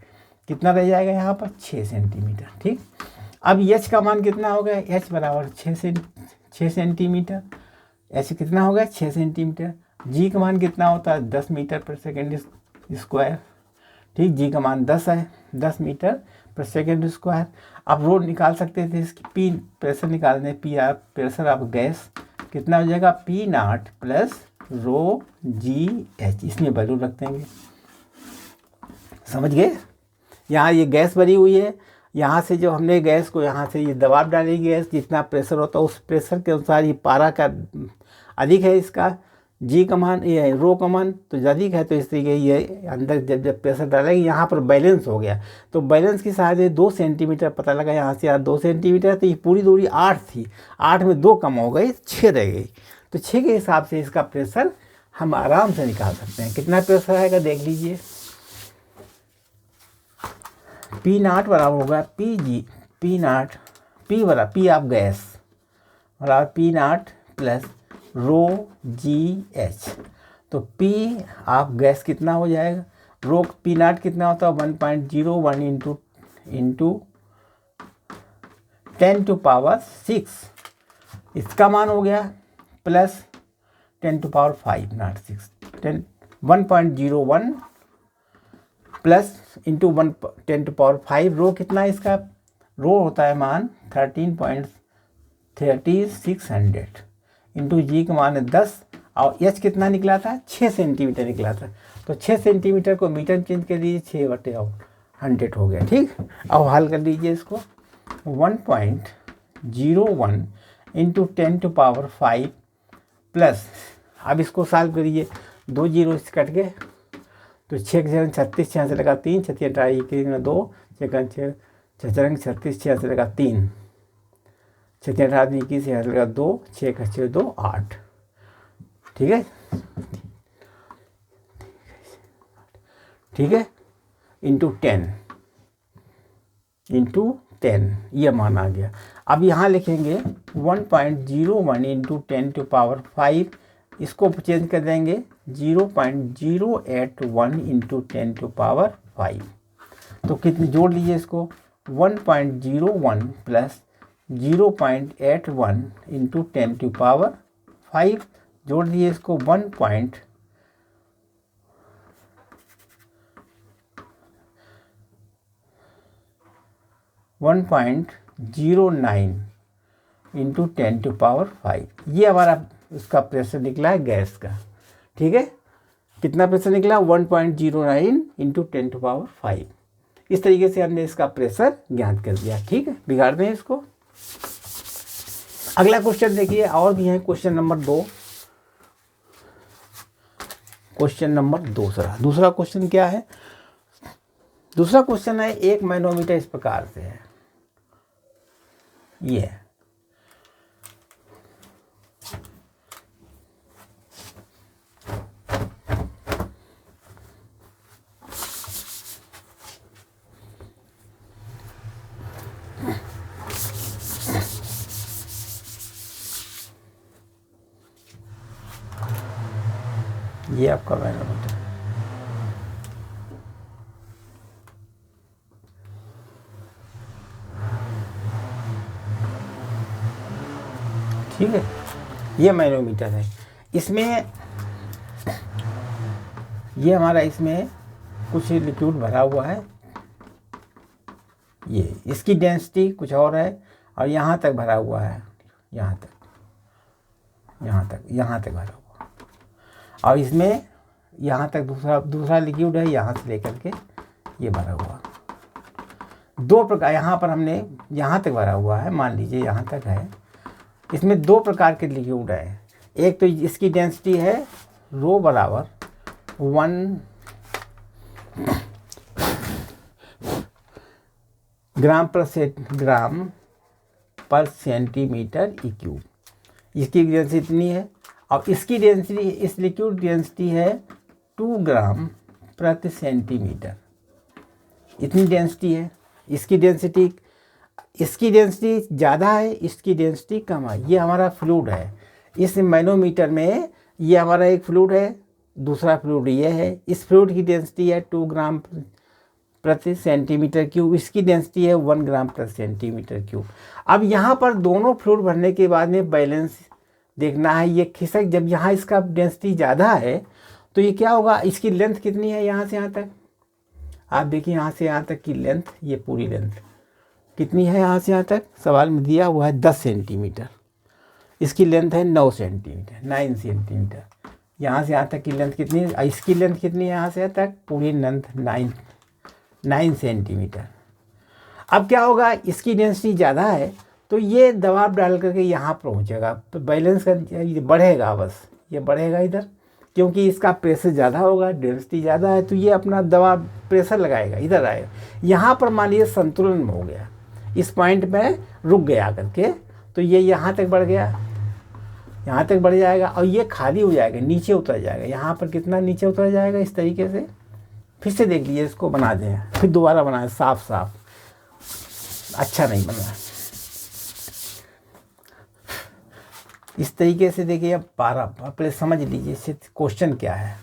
कितना रह जाएगा, यहाँ पर 6 सेंटीमीटर, ठीक। अब एच का मान कितना हो गया, एच बराबर 6 सेंटीमीटर। एच कितना हो गया, 6 सेंटीमीटर। जी का मान कितना होता है, 10 मीटर पर सेकेंड स्क्वायर, ठीक। जी का मान 10 है, 10 मीटर पर सेकेंड स्क्वायर। आप रो निकाल सकते थे, इसकी पी प्रेशर निकालने, P R pressure of gas कितना हो जाएगा, पी नाट प्लस रो जी एच, इसमें वैल्यू रख देंगे। समझ गए। यहाँ ये गैस भरी हुई है, यहाँ से जो हमने गैस को यहाँ से ये दबाव डालेगी, गैस जितना प्रेशर होता है उस प्रेशर के अनुसार ये पारा का अधिक है, इसका जी का मान, ये रो का मान तो अधिक है, तो इस तरीके ये अंदर जब प्रेशर डालेगी यहाँ पर बैलेंस हो गया। तो बैलेंस की सहायता 2 सेंटीमीटर पता लगा, यहाँ से यहाँ 2 सेंटीमीटर, तो ये पूरी दूरी 8 थी, 8 में 2 कम हो गई, 6 रह गई। तो 6 के हिसाब से इसका प्रेशर हम आराम से निकाल सकते हैं। कितना प्रेशर आएगा देख लीजिए, पी नाट बराबर होगा पी जी, पी नाट, पी बराबर पी ऑफ गैस बराबर पी नाट प्लस रो जी एच। तो पी ऑफ गैस कितना हो जाएगा, रो पी नाट कितना होता है, 1.01 इंटू 10⁻⁶, इसका मान हो गया प्लस 10⁵ नॉट 6, 1.01 प्लस इंटू 10⁵। रो कितना है इसका, रो होता है मान 13.3600 इंटू जी का मान है 10, और एच कितना निकला था, 6 सेंटीमीटर निकला था। तो 6 सेंटीमीटर को मीटर चेंज कर दीजिए, 6/100 हो गया, ठीक। अब हल कर लीजिए इसको, 1.01 इंटू 10⁵ प्लस, अब इसको सॉल्व करिए, 2 जीरो से कट गए तो 6 के 36, 6 से लगा 3, 36 18 2, 6 6 36, 6 से लगा 3, 6 18 21 से लगा 2, 6 का 6 2 8, ठीक है, ठीक है। ×10 ये मान आ गया। अब यहाँ लिखेंगे 1.01 × 10⁵, इसको चेंज कर देंगे 0.081 × 10⁵। तो कितने जोड़ लीजिए इसको, 1.01 प्लस 0.81 × 10⁵, जोड़ दिए इसको 1.09 × 10⁵। ये हमारा उसका प्रेशर निकला है गैस का। ठीक है, कितना प्रेशर निकला, 1.09 × 10⁵। इस तरीके से हमने इसका प्रेशर ज्ञात कर दिया। ठीक है, बिगाड़ते हैं इसको। अगला क्वेश्चन देखिए, और भी है क्वेश्चन नंबर 2। क्वेश्चन नंबर दूसरा क्वेश्चन क्या है, दूसरा क्वेश्चन है 1 मैनोमीटर इस प्रकार से है, ये ये आपका मैनोमीटर। ठीक है, ये मैनोमीटर है। इसमें ये हमारा इसमें कुछ लिक्विड भरा हुआ है, ये इसकी डेंसिटी कुछ और है, और यहाँ तक भरा हुआ है, यहाँ तक भरा हुआ, और इसमें यहाँ तक दूसरा लिक्विड है, यहाँ से लेकर के ये भरा हुआ। दो प्रकार, यहाँ पर हमने यहाँ तक भरा हुआ है, मान लीजिए यहाँ तक है। इसमें दो प्रकार के लिक्विड है। एक तो इसकी डेंसिटी है रो बराबर 1 ग्राम पर सेंटीमीटर क्यूब, इसकी डेंसिटी इतनी है। और इसकी डेंसिटी, इस लिक्विड डेंसिटी है 2 ग्राम प्रति सेंटीमीटर, इतनी डेंसिटी है। इसकी डेंसिटी ज़्यादा है, इसकी डेंसिटी कम है। ये हमारा फ्लूइड है। इस मैनोमीटर में ये हमारा एक फ्लूइड है, दूसरा फ्लूइड ये है। इस फ्लूइड की डेंसिटी है 2 ग्राम प्रति सेंटीमीटर क्यूब, इसकी डेंसिटी है 1 ग्राम प्रति सेंटीमीटर क्यूब। अब यहाँ पर दोनों फ्लूइड भरने के बाद में बैलेंस देखना है। ये खिसक, जब यहाँ इसका डेंसिटी ज़्यादा है तो ये क्या होगा, इसकी लेंथ कितनी है यहाँ से यहाँ तक, आप देखिए यहाँ से यहाँ तक की लेंथ, ये पूरी लेंथ कितनी है, यहाँ से यहाँ तक सवाल में दिया हुआ है 10 सेंटीमीटर। इसकी लेंथ है 9 सेंटीमीटर। यहाँ से यहाँ तक की लेंथ कितनी है, इसकी लेंथ कितनी है, यहाँ से यहाँ तक पूरी लेंथ 9 सेंटीमीटर। अब क्या होगा, इसकी डेंसिटी ज़्यादा है तो ये दबाव डाल करके यहाँ पहुँचेगा, तो बैलेंस कर बढ़ेगा, बस ये बढ़ेगा इधर, क्योंकि इसका प्रेशर ज़्यादा होगा, डेंसिटी ज़्यादा है, तो ये अपना दबाव प्रेशर लगाएगा, इधर आएगा। यहाँ पर मान लीजिए संतुलन में हो गया, इस पॉइंट में रुक गया करके, तो ये यहाँ तक बढ़ गया, यहाँ तक बढ़ जाएगा, और ये खाली हो जाएगा, नीचे उतर जाएगा। यहाँ पर कितना नीचे उतर जाएगा, इस तरीके से। फिर से देख लीजिए, इसको बना दें, फिर दोबारा बनाएं, साफ अच्छा नहीं बन रहा है। इस तरीके से देखिए, अब पहले समझ लीजिए इससे क्वेश्चन क्या है।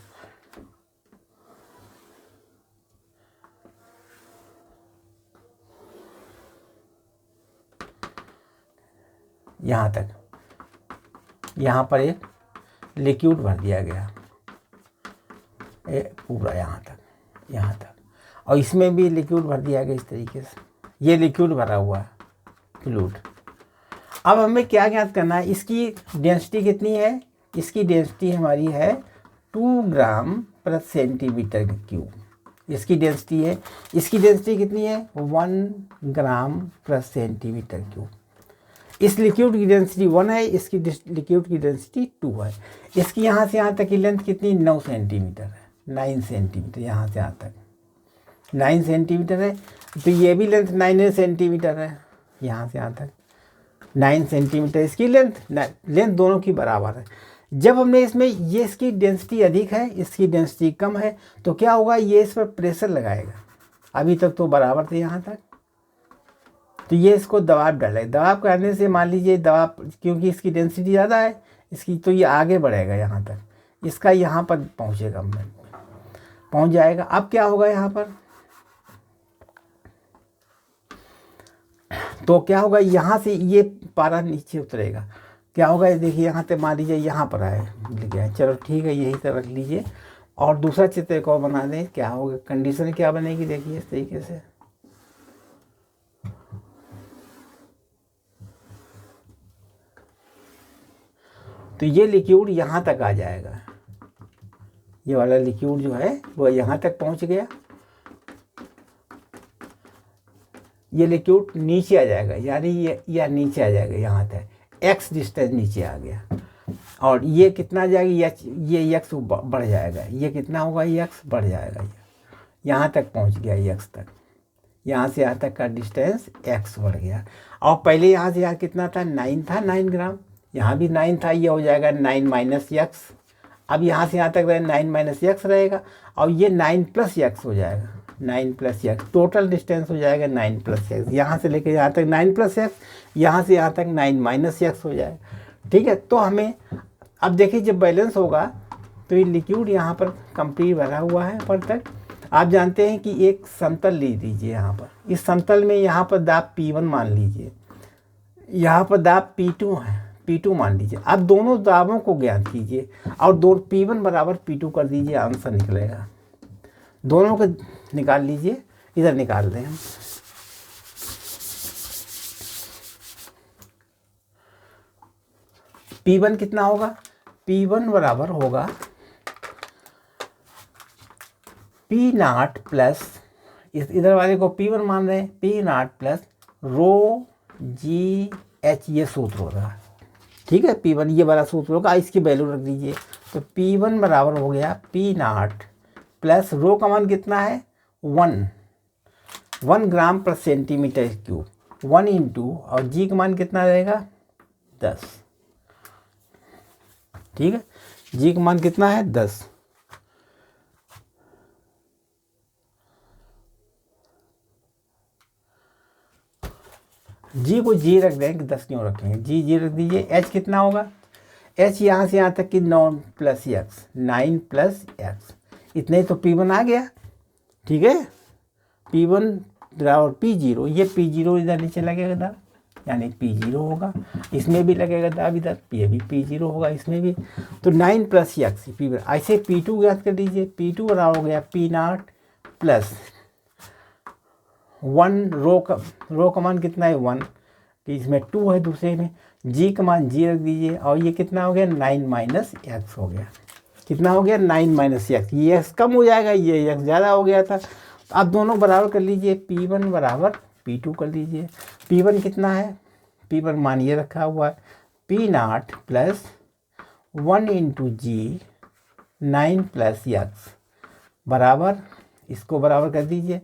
यहाँ तक, यहाँ पर एक लिक्विड भर दिया गया, पूरा यहाँ तक, और इसमें भी लिक्विड भर दिया गया इस तरीके से। ये लिक्विड भरा हुआ है, फ्लूइड। अब हमें क्या ज्ञात करना है, इसकी डेंसिटी कितनी है, इसकी डेंसिटी हमारी है 2 ग्राम प्रति सेंटीमीटर क्यूब, इसकी डेंसिटी है। इसकी डेंसिटी कितनी है, 1 ग्राम प्रति सेंटीमीटर क्यूब। इस लिक्विड की डेंसिटी 1 है, इसकी लिक्विड की डेंसिटी 2 है। इसकी यहाँ से यहाँ तक की लेंथ कितनी, 9 सेंटीमीटर है, 9 सेंटीमीटर, यहाँ से यहाँ तक 9 सेंटीमीटर है। तो ये भी लेंथ 9 सेंटीमीटर है, यहाँ से यहाँ तक 9 सेंटीमीटर इसकी लेंथ दोनों की बराबर है। जब हमने इसमें ये इसकी डेंसिटी अधिक है, इसकी डेंसिटी कम है, तो क्या होगा, ये इस पर प्रेशर लगाएगा, अभी तक तो बराबर थे यहाँ तक। तो ये इसको दबाव डालेगा, दबाव करने से मान लीजिए दबाव, क्योंकि इसकी डेंसिटी ज़्यादा है इसकी, तो ये आगे बढ़ेगा यहाँ तक, इसका यहाँ पर पहुँचेगा, पहुँच जाएगा। अब क्या होगा यहाँ पर, तो क्या होगा, यहाँ से ये पारा नीचे उतरेगा, क्या होगा ये देखिए, यहाँ तक मान लीजिए यहाँ पर आए लिख गया, चलो ठीक है यही तरह रख लीजिए। और दूसरा चित्र को बना दें, क्या होगा, कंडीशन क्या बनेगी देखिए इस तरीके से। तो ये लिक्विड यहाँ तक आ जाएगा, ये वाला लिक्विड जो है वो यहाँ तक पहुँच गया, ये लिक्विड नीचे आ जाएगा, यानी ये नीचे आ जाएगा यहाँ तक, x डिस्टेंस नीचे आ गया। और ये कितना जाएगा, ये x बढ़ जाएगा, ये कितना होगा, x बढ़ जाएगा, यहाँ तक पहुँच गया, x तक, यहाँ से यहाँ तक का डिस्टेंस x बढ़ गया। और पहले यहाँ से यहाँ कितना था, 9 था, 9 ग्राम, यहाँ भी 9 था, ये हो जाएगा 9 माइनस x। अब यहाँ से यहाँ तक 9 माइनस x रहेगा, और ये 9 प्लस x हो जाएगा, 9 प्लस x, टोटल डिस्टेंस हो जाएगा 9 प्लस x, यहाँ से लेकर यहाँ तक 9 प्लस x, यहाँ से यहाँ तक 9 माइनस x हो जाएगा। ठीक है, तो हमें अब देखिए जब बैलेंस होगा तो ये लिक्विड यहाँ पर कंप्लीट भरा हुआ है पर तक। आप जानते हैं कि एक समतल ले लीजिए यहाँ पर, इस समतल में यहाँ पर दाब P1 मान लीजिए, यहाँ पर दाब P2 है, P2 मान लीजिए। अब दोनों दाबों को ज्ञात कीजिए और दो P1 बराबर P2 कर दीजिए, आंसर निकलेगा। दोनों को निकाल लीजिए, इधर निकाल दें हम। P1 कितना होगा, P1 बराबर होगा P0 प्लस, इधर वाले को P1 मान रहे हैं, P0 प्लस रो जी एच, ये सूत्र होगा। ठीक है, P1 ये वाला सूत्र होगा, इसकी वैल्यू रख दीजिए। तो P1 बराबर हो गया P0 प्लस रो का मान कितना है, 1 ग्राम पर सेंटीमीटर क्यूब, 1 इंटू, और जी का मान कितना रहेगा, 10। ठीक है, जी का मान कितना है, 10। जी को जी रख देंगे, 10 क्यों रखेंगे, जी रख दीजिए। एच कितना होगा, एच यहाँ से यहाँ तक कि 9 प्लस एक्स, 9 प्लस एक्स, इतने तो P1 आ गया। ठीक है, P1 और P0, ये P0 इधर नीचे लगेगा दाब, यानी P0 होगा, इसमें भी लगेगा दाब इधर, ये भी P0 होगा इसमें भी। तो 9 प्लस एक्स P1, ऐसे P2 ज्ञात कर दीजिए। P2 बराबर हो गया P0 प्लस 1, रो का मान कितना है, 1, कि इसमें 2 है दूसरे में, जी का मान जी रख दीजिए। और ये कितना हो गया, 9 माइनस एक्स हो गया, कितना हो गया, 9 माइनस एक्स, ये एक्स कम हो जाएगा, ये एक्स ज़्यादा हो गया था। अब दोनों बराबर कर लीजिए, P1 बराबर P2 कर लीजिए। P1 कितना है, P1 मान ये रखा हुआ है, P0 प्लस 1 इंटू जी 9 प्लस एक्स बराबर, इसको बराबर कर दीजिए,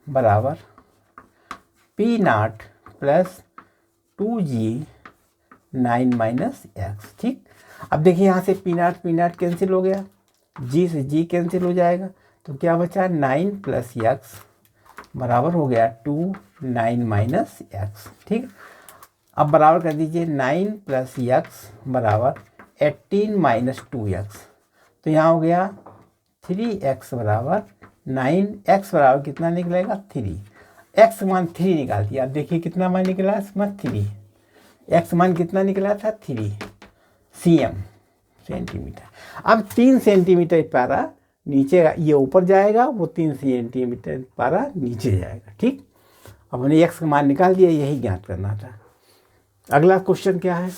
बराबर P0 plus 2G 9 minus x. ठीक, अब देखिए यहाँ से P0 कैंसिल हो गया, G से G कैंसिल हो जाएगा, तो क्या बचा, 9 प्लस एक्स बराबर हो गया 2 9 माइनस एक्स। ठीक, अब बराबर कर दीजिए, 9 प्लस एक्स बराबर 18 माइनस 2x, तो यहाँ हो गया 3x बराबर 9, x बराबर कितना निकलेगा, 3, x मान 3 निकाल दिया। अब देखिए कितना मान निकला, इसमें 3, x मान कितना निकला था, 3 cm सेंटीमीटर। अब 3 सेंटीमीटर पारा नीचे, ये ऊपर जाएगा, वो 3 सेंटीमीटर पारा नीचे जाएगा। ठीक, अब हमने x का मान निकाल दिया, यही ज्ञात करना था। अगला क्वेश्चन क्या है,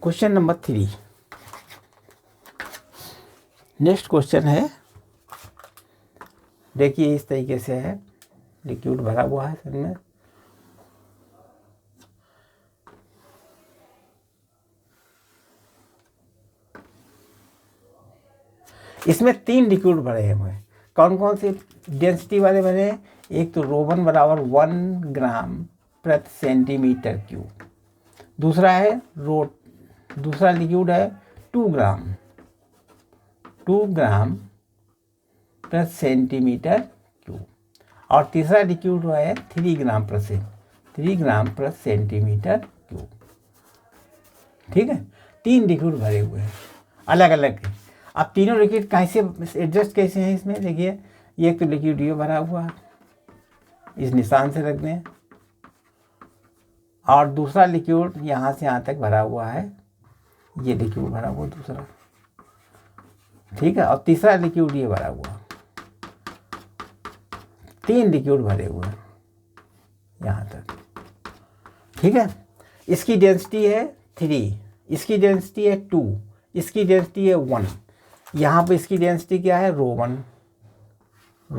क्वेश्चन नंबर 3। नेक्स्ट क्वेश्चन है, देखिए इस तरीके से है, लिक्विड भरा हुआ है सर में, इसमें 3 लिक्विड भरे हुए हैं। कौन कौन से डेंसिटी वाले बने हैं, एक तो रो1 बराबर 1 ग्राम प्रति सेंटीमीटर क्यूब, दूसरा है दूसरा लिक्विड है 2 ग्राम पर सेंटीमीटर क्यूब, और तीसरा लिक्विड है 3 ग्राम पर सेंटीमीटर क्यूब। ठीक है, 3 लिक्विड भरे हुए हैं अलग अलग। अब तीनों लिक्विड कैसे एडजस्ट कैसे हैं इसमें, देखिए ये तो लिक्विड ये भरा हुआ है, इस निशान से रख दें, और दूसरा लिक्विड यहाँ से यहाँ तक भरा हुआ है, ये लिक्विड भरा हुआ दूसरा। ठीक है, और तीसरा लिक्विड ये भरा हुआ, 3 लिक्विड भरे हुए हैं यहाँ तक। ठीक है, इसकी डेंसिटी है 3, इसकी डेंसिटी है 2, इसकी डेंसिटी है 1। यहाँ पर इसकी डेंसिटी क्या है, रो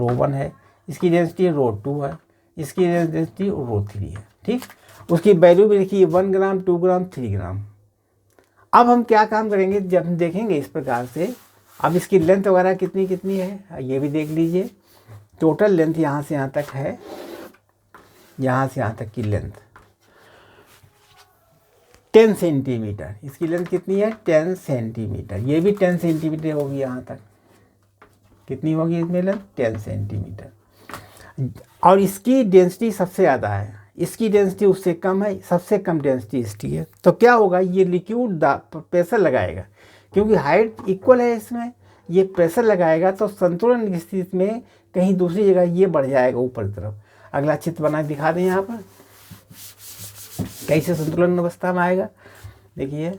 वन है, इसकी डेंसिटी रो 2 है, इसकी डेंसिटी रो 3 है। ठीक, उसकी वैल्यू भी लिखिए 1 ग्राम, 2 ग्राम, 3 ग्राम। अब हम क्या काम करेंगे, जब हम देखेंगे इस प्रकार से, अब इसकी लेंथ वगैरह कितनी कितनी है ये भी देख लीजिए। टोटल लेंथ यहाँ से यहाँ तक है, यहाँ से यहाँ तक की लेंथ 10 सेंटीमीटर। इसकी लेंथ कितनी है, 10 सेंटीमीटर। ये भी 10 सेंटीमीटर होगी यहाँ तक। कितनी होगी इसमें लेंथ, 10 सेंटीमीटर। और इसकी डेंसिटी सबसे ज़्यादा है, इसकी डेंसिटी उससे कम है, सबसे कम डेंसिटी इसकी है। तो क्या होगा, ये लिक्विड प्रेशर लगाएगा, क्योंकि हाइट इक्वल है इसमें, ये प्रेशर लगाएगा तो संतुलन की स्थिति में कहीं दूसरी जगह ये बढ़ जाएगा ऊपर की तरफ। अगला चित्र बना दिखा दें यहाँ पर कैसे संतुलन अवस्था में आएगा। देखिए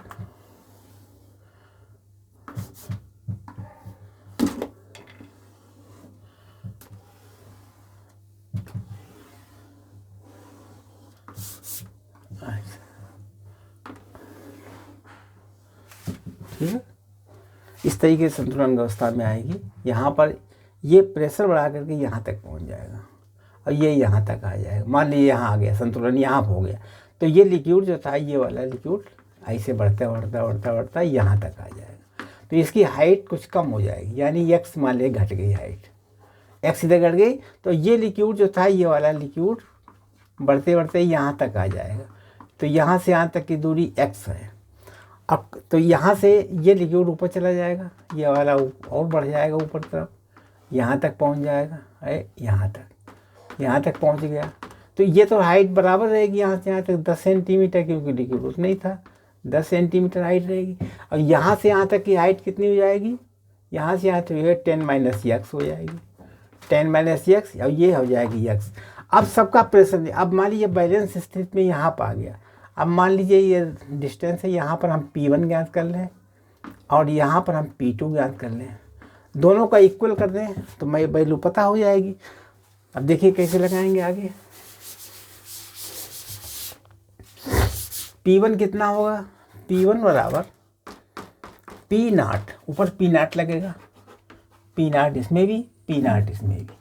ठीक है, इस तरीके से संतुलन अवस्था में आएगी। यहाँ पर ये प्रेशर बढ़ा करके यहाँ तक पहुँच जाएगा, और ये यहाँ तक आ जाएगा। मान लीजिए यहाँ आ गया, संतुलन यहाँ हो गया, तो ये लिक्विड जो था, ये वाला लिक्विड ऐसे बढ़ता यहाँ तक आ जाएगा। तो इसकी हाइट कुछ कम हो जाएगी, यानी एक्स मान लीजिए घट गई हाइट, एक्स इधर घट गई, तो ये लिक्विड जो था, ये वाला लिक्विड बढ़ते यहाँ तक आ जाएगा। तो यहाँ से यहाँ तक की दूरी एक्स है। अब तो यहाँ से ये लिक्विड ऊपर चला जाएगा, ये वाला और बढ़ जाएगा ऊपर तरफ, यहाँ तक पहुँच जाएगा, यहाँ तक पहुँच गया। तो ये तो हाइट बराबर रहेगी यहाँ से यहाँ तक 10 सेंटीमीटर, क्योंकि लिक्विड उतना ही था, 10 सेंटीमीटर हाइट रहेगी। और यहाँ से यहाँ तक की हाइट कितनी हो जाएगी, यहाँ से यहाँ तक 10 माइनस एक्स हो जाएगी, 10 माइनस एक्स, और ये हो जाएगी एक्स। अब सबका प्रेशर, अब मान लीजिए बैलेंस स्थिति में यहाँ पर आ गया। अब मान लीजिए ये डिस्टेंस है, यहाँ पर हम P1 ज्ञात कर लें और यहाँ पर हम P2 ज्ञात कर लें, दोनों का इक्वल कर दें तो मैं वैल्यू पता हो जाएगी। अब देखिए कैसे लगाएंगे आगे। P1 कितना होगा, P1 बराबर P0, ऊपर P0 लगेगा, P0 इसमें भी, P0 इसमें भी,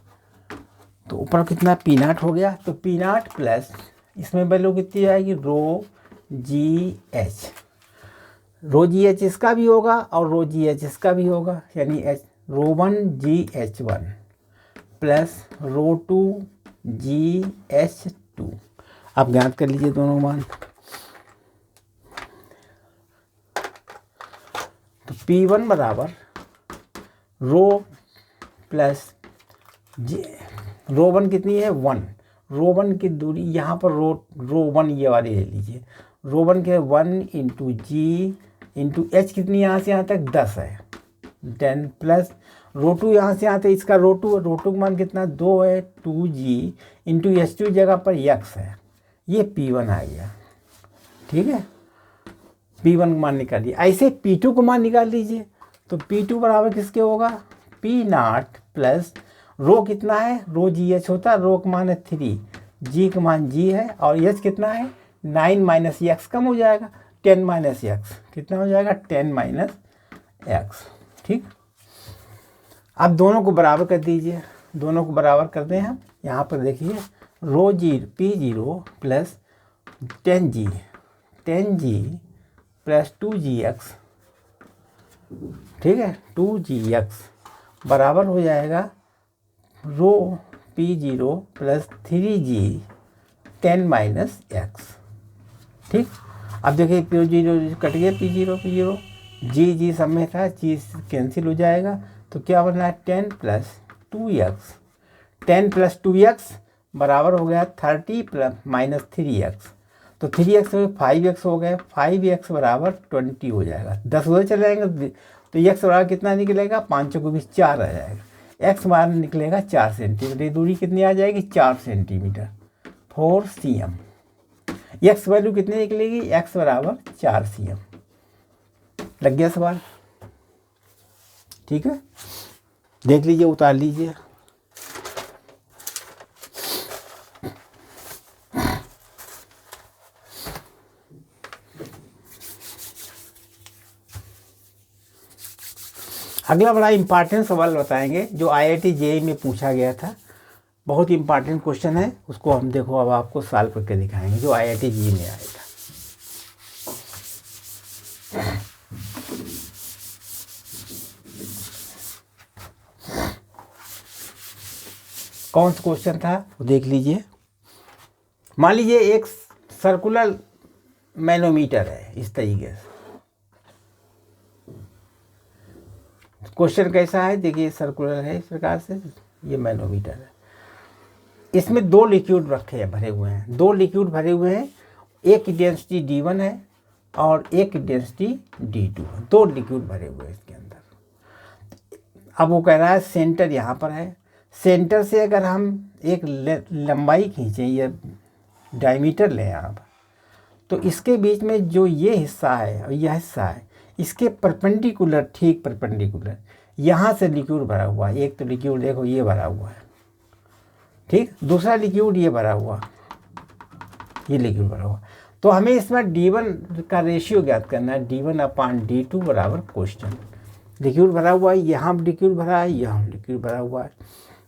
तो ऊपर कितना P0 हो गया। तो P0 प्लस इसमें वैल्यू कितनी आएगी, रो जी एच इसका भी होगा और रो जी एच इसका भी होगा, यानी रो 1 GH1 प्लस रो 2 GH2। आप ज्ञात कर लीजिए दोनों मान। तो P1 बराबर रो प्लस रो 1 कितनी है, 1, रो 1 की दूरी यहाँ पर रो 1 ये वाली ले लीजिए, रो 1 के 1 इंटू जी इंटू एच कितनी यहाँ से यहाँ तक 10 है, 10 प्लस रो 2 यहाँ से यहाँ तक, इसका रो 2 का मान कितना 2 है, 2G इंटू H2 जगह पर x है, ये P1 आ गया। ठीक है, P1 का मान निकालिए। ऐसे P2 को मान निकाल लीजिए। तो P2 बराबर किसके होगा, P0 प्लस रो कितना है, रो GH होता है, रो का मान है 3, जी का मान G है, और H कितना है 9 माइनस एक्स, कम हो जाएगा 10 माइनस एक्स, कितना हो जाएगा 10 माइनस एक्स। ठीक, अब दोनों को बराबर कर दीजिए, दोनों को बराबर कर दें हम। यहाँ पर देखिए रो P0 plus 10G plus 2GX, ठीक है, 2GX बराबर हो जाएगा रो P0 plus 3G 10 minus x. ठीक, अब देखिए P0 कट गया, P0 जी जी सब में था, जी कैंसिल हो जाएगा, तो क्या बना है 10 प्लस 2x। 10 प्लस 2x बराबर हो गया 30 प्लस माइनस 3x, तो 3x हो 5x हो गया, 5x बराबर 20 हो जाएगा। 10 उधर चले जाएंगे तो x बराबर कितना निकलेगा, 5 को भी 4 आ जाएगा। x बराबर निकलेगा 4 सेंटीमीटर। दूरी कितनी आ जाएगी, 4 सेंटीमीटर। 4 cm। x वैल्यू कितनी निकलेगी, x बराबर 4 cm। लग गया सवाल, ठीक है, देख लीजिए, उतार लीजिए। अगला बड़ा इंपॉर्टेंट सवाल बताएंगे जो IIT JEE में पूछा गया था, बहुत इंपॉर्टेंट क्वेश्चन है, उसको हम देखो अब आपको सॉल्व करके दिखाएंगे, जो IIT JEE में आया था। कौन सा क्वेश्चन था वो देख लीजिए। मान लीजिए एक सर्कुलर मैनोमीटर है, इस तरीके से। क्वेश्चन कैसा है देखिए, सर्कुलर है इस प्रकार से, ये मैनोमीटर है। इसमें 2 लिक्विड रखे हैं, भरे हुए हैं, 2 लिक्विड भरे हुए हैं। एक की डेंसिटी D1 है और एक की डेंसिटी D2 है। 2 लिक्विड भरे हुए हैं इसके अंदर। अब वो कह रहा है सेंटर यहाँ पर है, सेंटर से अगर हम एक लंबाई खींचें, ये डायमीटर लें यहाँ पर, तो इसके बीच में जो ये हिस्सा है और यह हिस्सा है, इसके परपेंडिकुलर, ठीक परपेंडिकुलर यहाँ से लिक्विड भरा हुआ है। एक तो लिक्विड देखो ये भरा हुआ है, ठीक, दूसरा लिक्विड ये भरा हुआ, ये लिक्विड भरा हुआ। तो हमें इसमें D1 का रेशियो ज्ञात करना है, D1/D2 बराबर क्वेश्चन। लिक्विड भरा हुआ है, यहाँ लिक्विड भरा है, यहाँ लिक्विड भरा हुआ है,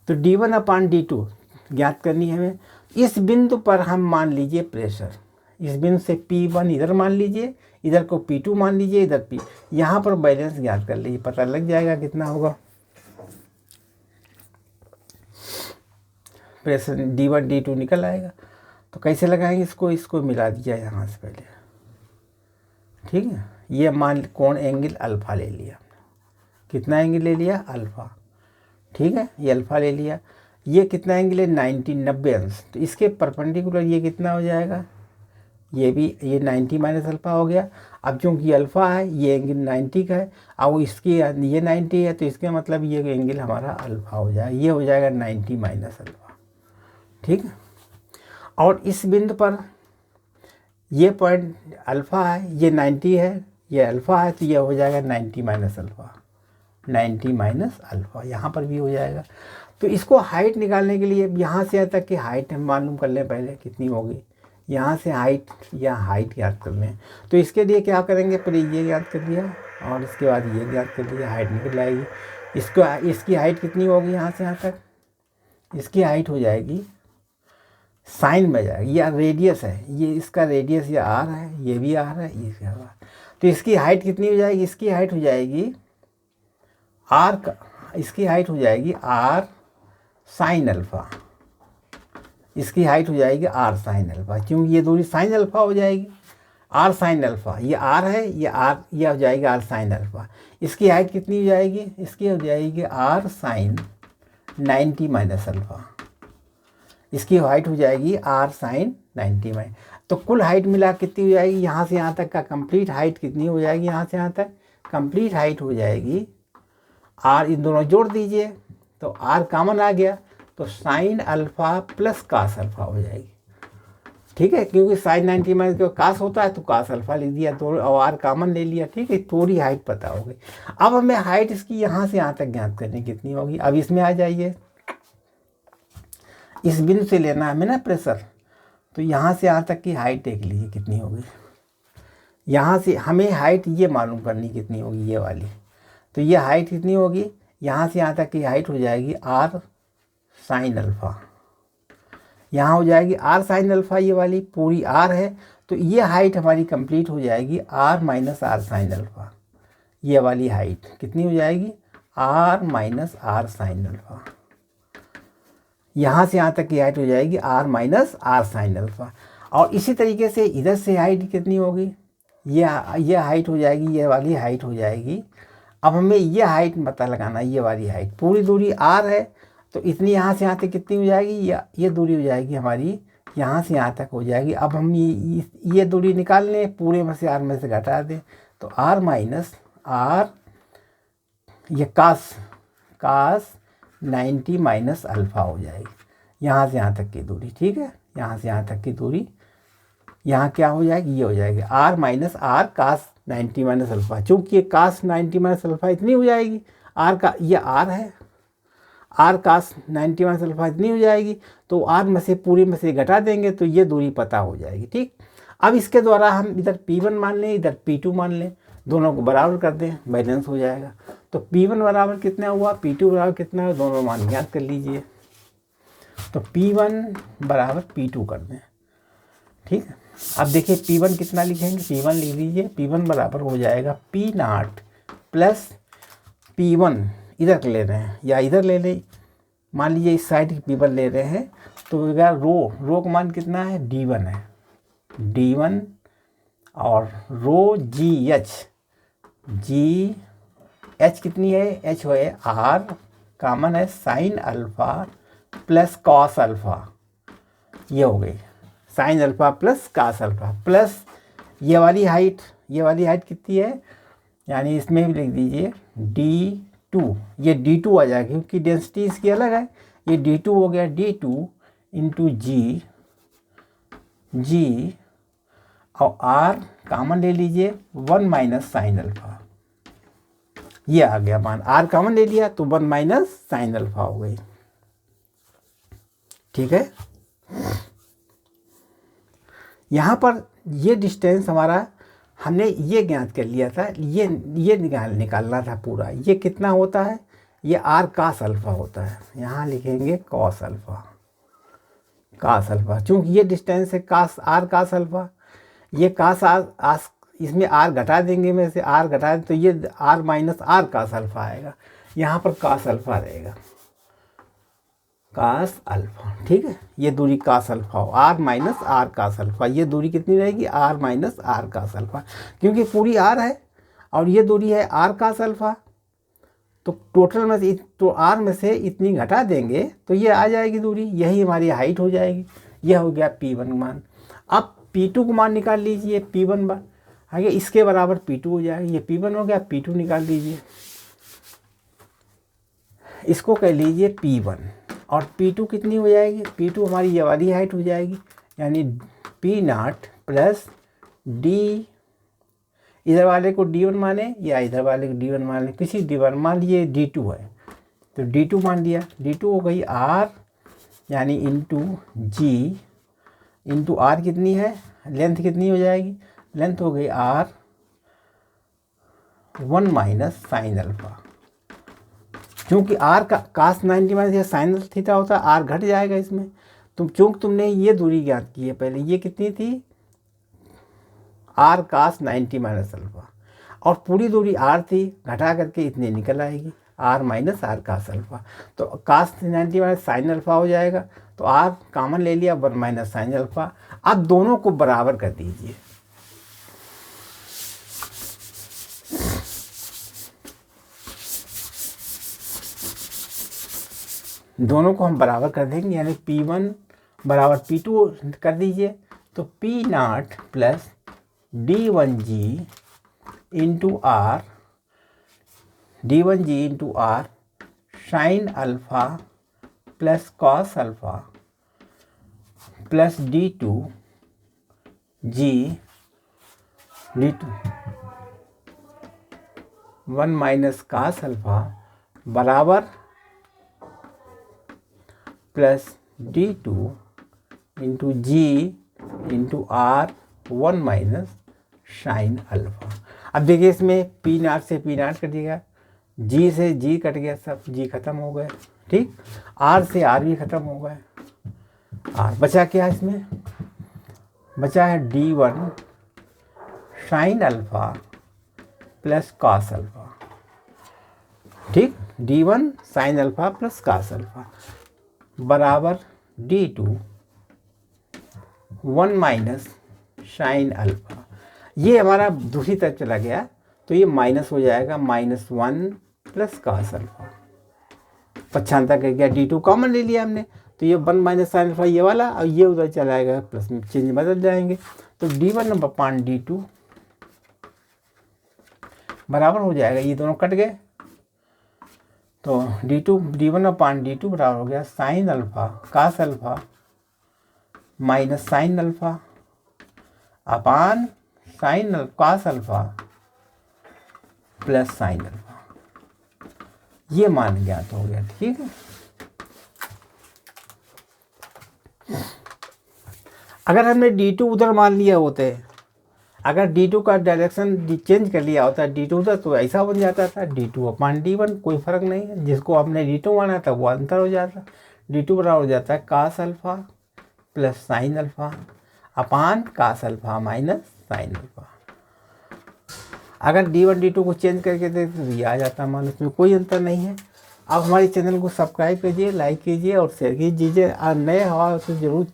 तो D1/D2 ज्ञात करनी है हमें। इस बिंदु पर हम मान लीजिए प्रेशर, इस बिंदु से P1 इधर मान लीजिए, इधर को P2 मान लीजिए, इधर P, यहाँ पर बैलेंस ज्ञात कर लीजिए, पता लग जाएगा कितना होगा। प्रेशर D1 D2 निकल आएगा। तो कैसे लगाएंगे इसको, इसको मिला दिया यहाँ से पहले, ठीक है। ये मान कोण एंगल अल्फा ले लिया, कितना एंगल ले लिया, अल्फा, ठीक है, ये अल्फा ले लिया। ये कितना एंगल है, 90 अंश, तो इसके परपेंडिकुलर ये कितना हो जाएगा, ये भी, ये 90 माइनस अल्फा हो गया। अब चूँकि अल्फा है, ये एंगल 90 का है, अब इसकी ये 90 है, तो इसका मतलब ये एंगल हमारा अल्फा हो जाएगा, ये हो जाएगा 90 माइनस अल्फा, ठीक है। और इस बिंदु पर ये पॉइंट अल्फा है, ये 90 है, ये अल्फा है, तो ये हो जाएगा 90 माइनस अल्फा, 90 माइनस अल्फा, यहाँ पर भी हो जाएगा। तो इसको हाइट निकालने के लिए यहाँ से यहाँ तक की हाइट हम मालूम कर लें पहले कितनी होगी, यहाँ से हाइट या हाइट ज्ञात कर लें। तो इसके लिए क्या करेंगे, पहले ये ज्ञात कर लिया और इसके बाद ये ज्ञात कर लिया, हाइट निकल आएगी। इसकी हाइट कितनी होगी, यहाँ से यहाँ तक इसकी हाइट हो जाएगी, साइन में जाएगी, या रेडियस है, ये इसका रेडियस ये आर है, ये भी आर है, ये भी आर। तो इसकी हाइट कितनी हो जाएगी, इसकी हाइट हो जाएगी आर का, इसकी हाइट हो जाएगी आर साइन अल्फा, इसकी हाइट हो जाएगी आर साइन अल्फा, क्योंकि ये दूरी साइन अल्फा हो जाएगी, आर साइन अल्फा, ये आर है, ये आर, ये हो जाएगी आर साइन अल्फा। इसकी हाइट कितनी हो जाएगी, इसकी हो जाएगी आर साइन 90 माइनस अल्फा, इसकी हाइट हो जाएगी आर साइन 90 माइनस। तो कुल हाइट मिला कितनी हो जाएगी, यहाँ से यहाँ तक का कंप्लीट हाइट कितनी हो जाएगी, यहाँ से यहाँ तक कंप्लीट हाइट हो जाएगी आर, इन दोनों जोड़ दीजिए तो आर कॉमन आ गया, तो sine alpha plus cos alpha हो जाएगी, ठीक है, क्योंकि साइन 90 माइनस जो कास होता है तो कास अल्फा लिख दिया, तो और आर कॉमन ले लिया, ठीक है, थोड़ी हाइट पता हो गई। अब हमें हाइट इसकी यहाँ से यहाँ तक ज्ञात करनी कितनी होगी। अब इसमें आ जाइए, इस बिंदु से लेना है हमें ना प्रेशर, तो यहाँ से यहाँ तक की हाइट देख लीजिए कितनी होगी। यहाँ से हमें हाइट ये मालूम करनी कितनी होगी, ये वाली, तो ये हाइट कितनी होगी, यहाँ से यहाँ तक की हाइट हो जाएगी आर साइन अल्फा, यहाँ हो जाएगी आर साइन अल्फा, ये वाली पूरी आर है, तो ये हाइट हमारी कंप्लीट हो जाएगी r minus r sine alpha, ये वाली हाइट कितनी हो जाएगी r minus r sine alpha, यहाँ से यहाँ तक की हाइट हो जाएगी r minus r sine alpha. और इसी तरीके से इधर से हाइट कितनी होगी, ये हाइट हो जाएगी, ये वाली हाइट हो जाएगी। अब हमें ये हाइट पता लगाना है, ये वाली हाइट। पूरी दूरी r है तो इतनी यहाँ से यहाँ तक कितनी हो जाएगी, ये दूरी हो जाएगी हमारी, यहाँ से यहाँ तक हो जाएगी। अब हम ये दूरी निकाल लें, पूरे में से r में से घटा दें तो r माइनस r, ये कास 90 माइनस अल्फ़ा हो जाएगी, यहाँ से यहाँ तक की दूरी। ठीक है, यहाँ से यहाँ तक की दूरी, यहाँ क्या हो जाएगी, ये हो जाएगी r माइनस r कास 90 माइनस अल्फ़ा। चूँकि ये कास 90 माइनस अल्फ़ा इतनी हो जाएगी, r का ये r है, r कास 90 माइनस अल्फ़ा इतनी हो जाएगी, तो r में से पूरे में से घटा देंगे तो ये दूरी पता हो जाएगी। ठीक, अब इसके द्वारा हम इधर P1 मान लें, इधर P2 मान लें, दोनों को बराबर कर दें, बैलेंस हो जाएगा। तो P1 बराबर कितना हुआ, P2 बराबर कितना है, दोनों मान ज्ञात कर लीजिए। तो P1 बराबर P2 कर दें। ठीक है, अब देखिए P1 कितना लिखेंगे, P1 लिख लीजिए। P1 बराबर हो जाएगा P0 प्लस P1, इधर ले रहे हैं या इधर ले लें, मान लीजिए इस साइड P1 ले रहे हैं तो रो का मान कितना है, D1 है, D1 और रो जी एच कितनी है, एच है r, कॉमन है sign alpha plus cos alpha, ये हो गई sign alpha plus cos alpha, plus ये वाली हाइट कितनी है, यानी इसमें भी लिख दीजिए D2, ये D2 आ जाएगा क्योंकि डेंसिटी इसकी अलग है, ये D2 हो गया, D2 इंटू जी और r कॉमन ले लीजिए 1 माइनस साइन अल्फ़ा, ये आ गया मान, r कॉमन ले लिया तो 1 माइनस साइन अल्फ़ा हो गई। ठीक है, यहाँ पर ये डिस्टेंस हमारा हमने ये ज्ञात कर लिया था, ये निकालना था पूरा, ये कितना होता है, ये r कास अल्फ़ा होता है, यहाँ लिखेंगे कॉस अल्फ़ा, चूँकि ये डिस्टेंस है r कास अल्फ़ा, ये कास r, इसमें r घटा देंगे, में से r घटा दें तो ये r minus r cos alpha आएगा, यहाँ पर कास अल्फ़ा रहेगा, कास अल्फ़ा। ठीक है, ये दूरी कास अल्फ़ा हो, r minus r cos alpha, ये दूरी कितनी रहेगी, r minus r cos alpha, क्योंकि पूरी r है और ये दूरी है r कास अल्फ़ा, तो टोटल में से तो r में से इतनी घटा देंगे तो ये आ जाएगी दूरी, यही हमारी हाइट हो जाएगी। यह हो गया P1 मान। अब P2 को मान निकाल लीजिए, P1 आगे इसके बराबर P2 हो जाएगा, ये P1 हो गया, P2 निकाल लीजिए, इसको कह लीजिए P1 और P2 कितनी हो जाएगी, P2 हमारी ये वाली हाइट हो जाएगी, यानी P0 प्लस D, इधर वाले को D1 माने या इधर वाले को D1 मान लें, किसी D1 मान लीजिए D2 है तो D2 मान लिया, D2 हो गई R यानी इंटू G इंटू R कितनी है, लेंथ कितनी हो जाएगी, लेंथ हो गई R 1 माइनस साइन अल्फ़ा, क्योंकि R का कास 90 माइनस साइन थीटा होता है, R घट जाएगा इसमें, चूँकि तुमने ये दूरी ज्ञात की है पहले, ये कितनी थी r कास 90 माइनस अल्फ़ा, और पूरी दूरी r थी, घटा करके इतनी निकल आएगी r minus r cos alpha, तो कास 90 माइनस साइन अल्फ़ा हो जाएगा, तो r कॉमन ले लिया 1 माइनस साइन अल्फ़ा। अब दोनों को बराबर कर दीजिए, दोनों को हम बराबर कर देंगे, यानी P1 बराबर P2 कर दीजिए, तो P0 plus D1G into R, D1G into R sine alpha plus cos alpha plus D2G 1 minus cos alpha बराबर plus D2 into G into R 1 minus sine alpha. अब देखिए इसमें P0 से P0 कटिएगा, G से G कट गया, सब G खत्म हो गए। ठीक, R से R भी खत्म हो गए, R बचा क्या, इसमें बचा है D1 sign alpha plus cos alpha. ठीक, D1 sign alpha plus cos alpha बराबर D2 1 माइनस साइन अल्फ़ा। ये हमारा दूसरी तरफ चला गया तो ये माइनस हो जाएगा, -1 प्लस cos अल्फा। पक्षांतर कर गया, D2 कॉमन ले लिया हमने, तो ये 1 माइनस साइन अल्फा ये वाला, और ये उधर चला जाएगा प्लस में, चेंज बदल जाएंगे। तो D1/D2 बराबर हो जाएगा, ये दोनों कट गए, तो D1/D2 बराबर हो गया sine alpha cos alpha minus sine alpha अपान sign cos alpha plus sign alpha. ये मान ज्ञात हो गया, ठीक है। अगर हमने D2 उधर मान लिया होते, अगर D2 का डायरेक्शन चेंज कर लिया होता D2 उधर, तो ऐसा बन जाता था D2/D1, कोई फर्क नहीं है, जिसको आपने D2 माना था वो अंतर हो जाता। D2 बराबर हो जाता है cos alpha plus sine alpha अपान cos alpha minus sine alpha. अगर D1 D2 को चेंज करके देखते तो ये आ जाता मान, उसमें कोई अंतर नहीं है। आप हमारे चैनल को सब्सक्राइब कीजिए, लाइक कीजिए और शेयर कीजिए, और नए हवा तो जरूर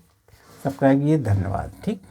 सब्सक्राइब कीजिए। धन्यवाद, ठीक।